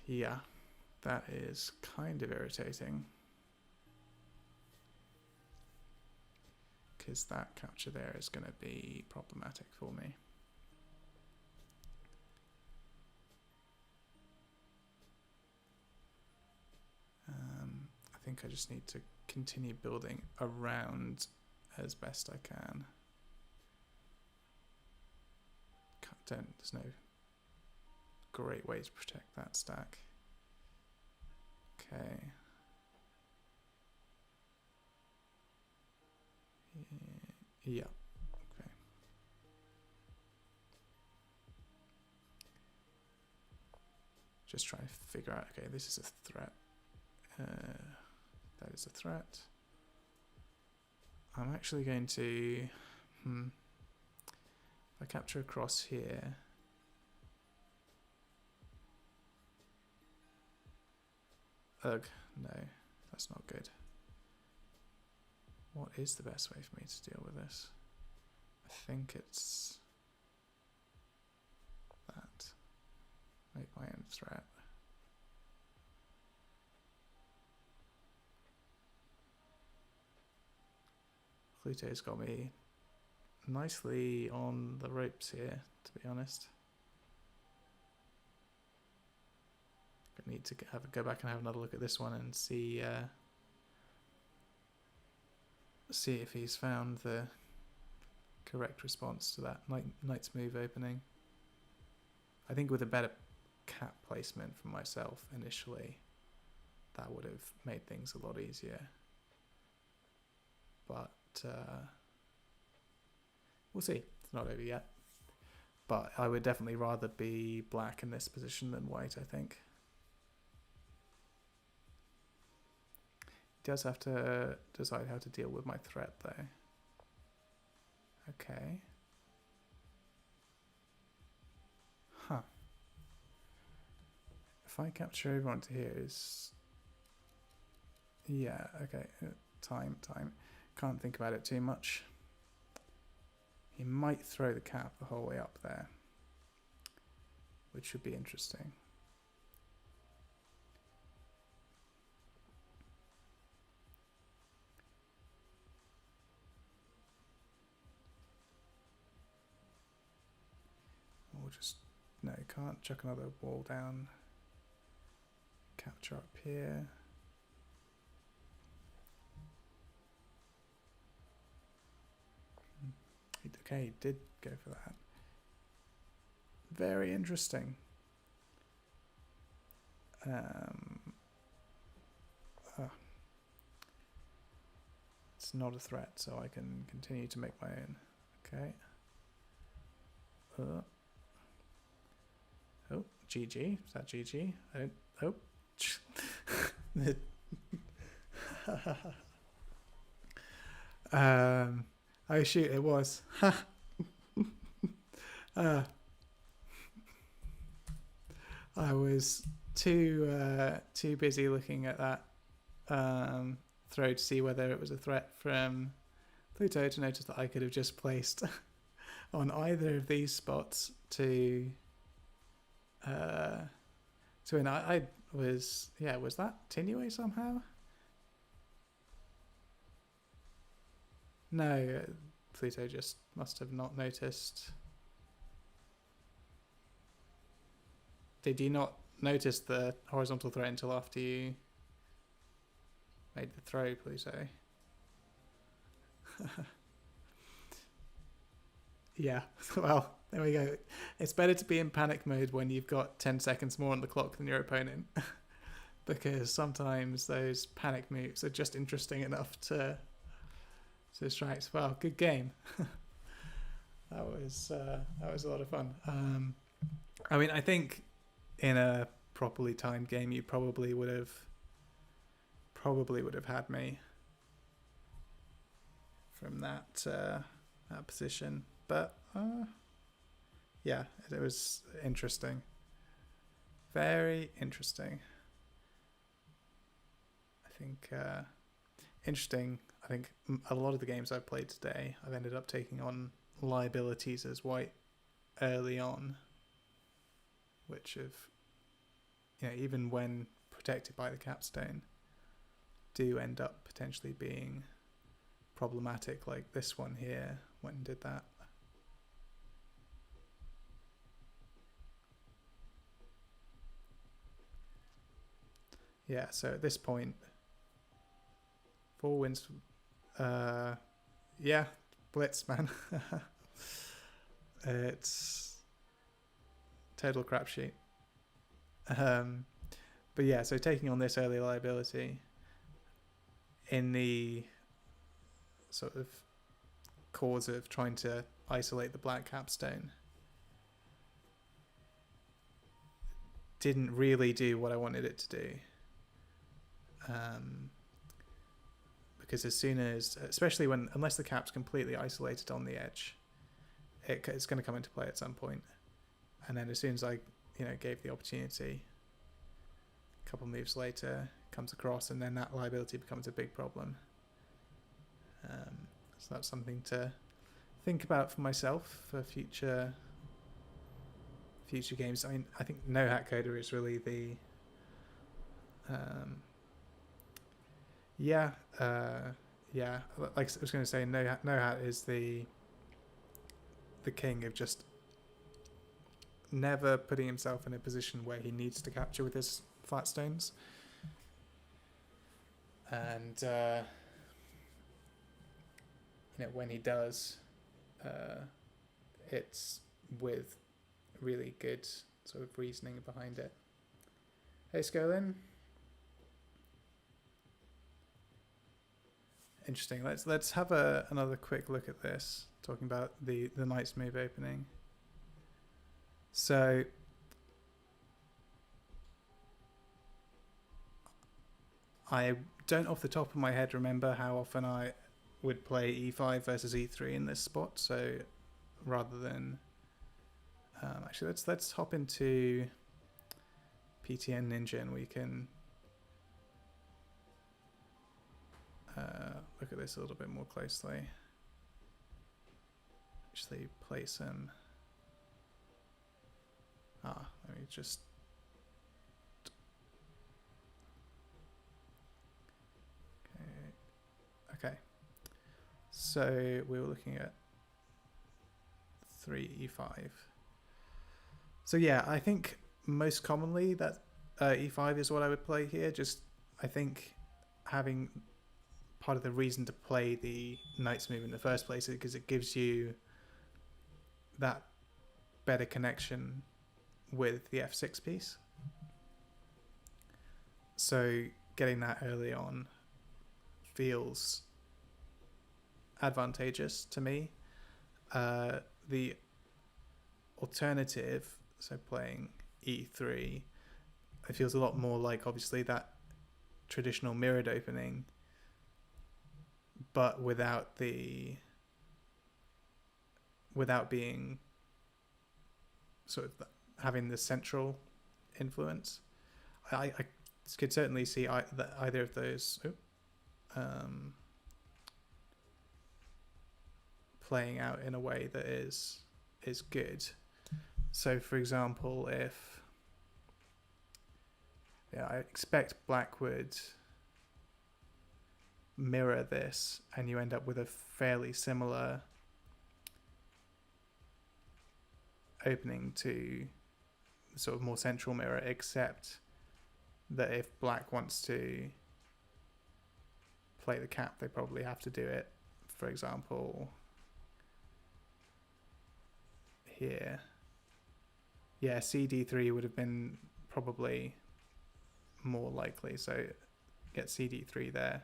Yeah, that is kind of irritating, because that capture there is going to be problematic for me. I think I just need to continue building around as best I can. There's no great way to protect that stack. Okay. Yeah. Okay. Just trying to figure out, okay, this is a threat. That is a threat. I'm actually going to, if I capture across here, ugh, no, that's not good. What is the best way for me to deal with this? I think it's that. Make my own threat. Pluto's got me nicely on the ropes here, to be honest. I need to go back and have another look at this one and see if he's found the correct response to that knight's move opening. I think with a better cap placement from myself initially, that would have made things a lot easier. But we'll see. It's not over yet. But I would definitely rather be black in this position than white, I think. He does have to decide how to deal with my threat, though. Okay. Huh. If I capture everyone to here is... Yeah, okay. Time. Can't think about it too much. He might throw the cap the whole way up there, which would be interesting. Or just, no, can't chuck another wall down. Capture up here. Okay, he did go for that. Very interesting. It's not a threat, so I can continue to make my own. Okay. Oh, GG. Is that GG? Oh. Oh shoot, it was. I was too busy looking at that throw to see whether it was a threat from Pluto to notice that I could have just placed on either of these spots to win. I was, yeah, was that Tinue somehow? No, Pluto just must have not noticed. Did you not notice the horizontal threat until after you made the throw, Pluto? Yeah, well, there we go. It's better to be in panic mode when you've got 10 seconds more on the clock than your opponent, because sometimes those panic moves are just interesting enough to distract. Well, good game. That was a lot of fun. I mean, I think in a properly timed game, you probably would have had me from that position, but yeah, it was interesting, very interesting. I think interesting. I think a lot of the games I've played today, I've ended up taking on liabilities as white early on, which have, even when protected by the capstone, do end up potentially being problematic, like this one here when did that. Yeah, so at this point, 4 wins. Yeah, Blitz, man. It's total crapshoot. Um, but yeah, so taking on this early liability in the sort of cause of trying to isolate the black capstone didn't really do what I wanted it to do. Because as soon as, especially unless the cap's completely isolated on the edge, it's going to come into play at some point. And then as soon as I, gave the opportunity, a couple moves later, comes across, and then that liability becomes a big problem. So that's something to think about for myself for future games. I mean, I think No Hat Coder is really the yeah, like I was going to say, No Hat is the king of just never putting himself in a position where he needs to capture with his flat stones. And when he does, it's with really good sort of reasoning behind it. Hey, Skolin. Interesting. Let's have another quick look at this, talking about the Knight's Move opening. So I don't off the top of my head remember how often I would play e5 versus e3 in this spot. So rather than actually, let's hop into PTN Ninja and we can look at this a little bit more closely. Actually play some. Let me just. Okay. So we were looking at 3e5. So yeah, I think most commonly that e5 is what I would play here. Just I think having part of the reason to play the Knight's Move in the first place is because it gives you that better connection with the f6 piece. So getting that early on feels advantageous to me. The alternative, so playing e3, it feels a lot more like obviously that traditional mirrored opening, but without being sort of having the central influence. I could certainly see that either of those playing out in a way that is good. So for example, if I expect black would mirror this and you end up with a fairly similar opening to sort of more central mirror, except that if black wants to play the cap, they probably have to do it, for example, here. Yeah, CD3 would have been probably more likely. So get CD3 there.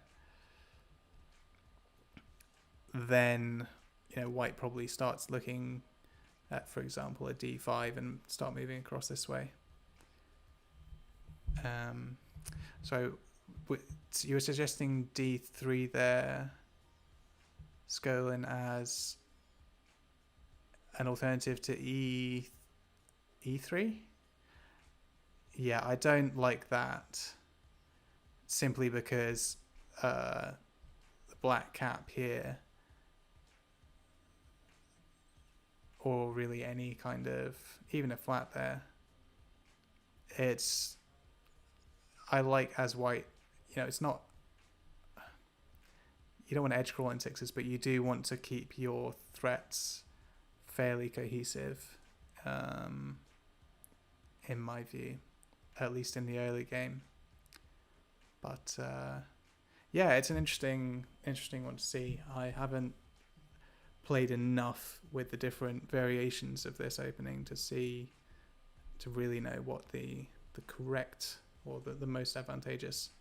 Then, white probably starts looking at, for example, a D5 and start moving across this way. So you were suggesting D3 there, Skolin, as an alternative to E3? Yeah, I don't like that, simply because the black cap here, or really any kind of, even a flat there, I like as white, it's not, you don't want to edge crawl in sixes, but you do want to keep your threats fairly cohesive, in my view, at least in the early game. But yeah, it's an interesting one to see. I haven't played enough with the different variations of this opening to really know what the correct or the most advantageous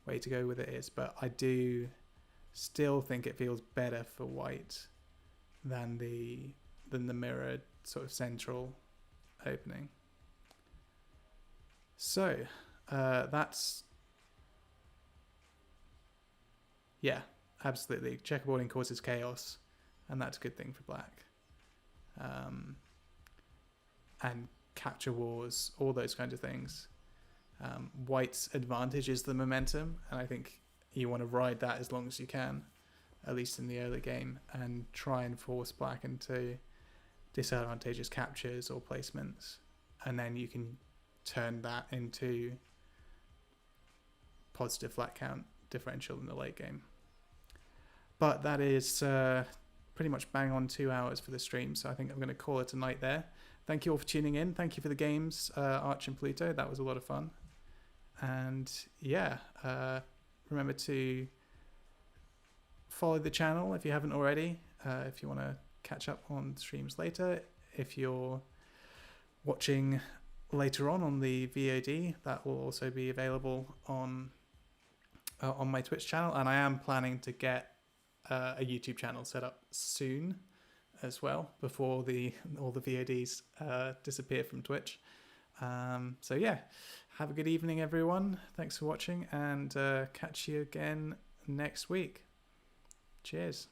way to go with it is. But I do still think it feels better for white than the mirrored sort of central opening. So that's, yeah, absolutely. Checkerboarding causes chaos, and that's a good thing for black. And capture wars, all those kinds of things. White's advantage is the momentum, and I think you want to ride that as long as you can, at least in the early game, and try and force black into disadvantageous captures or placements, and then you can turn that into positive flat count differential in the late game. But that is pretty much bang on 2 hours for the stream, so I think I'm going to call it a night there. Thank you all for tuning in. Thank you for the games, Arch and Pluto. That was a lot of fun. And yeah, remember to follow the channel if you haven't already, if you want to catch up on streams later. If you're watching later on the VOD, that will also be available on my Twitch channel. And I am planning to get a YouTube channel set up soon as well, before all the VODs disappear from Twitch. So yeah, have a good evening, everyone. Thanks for watching, and catch you again next week. Cheers.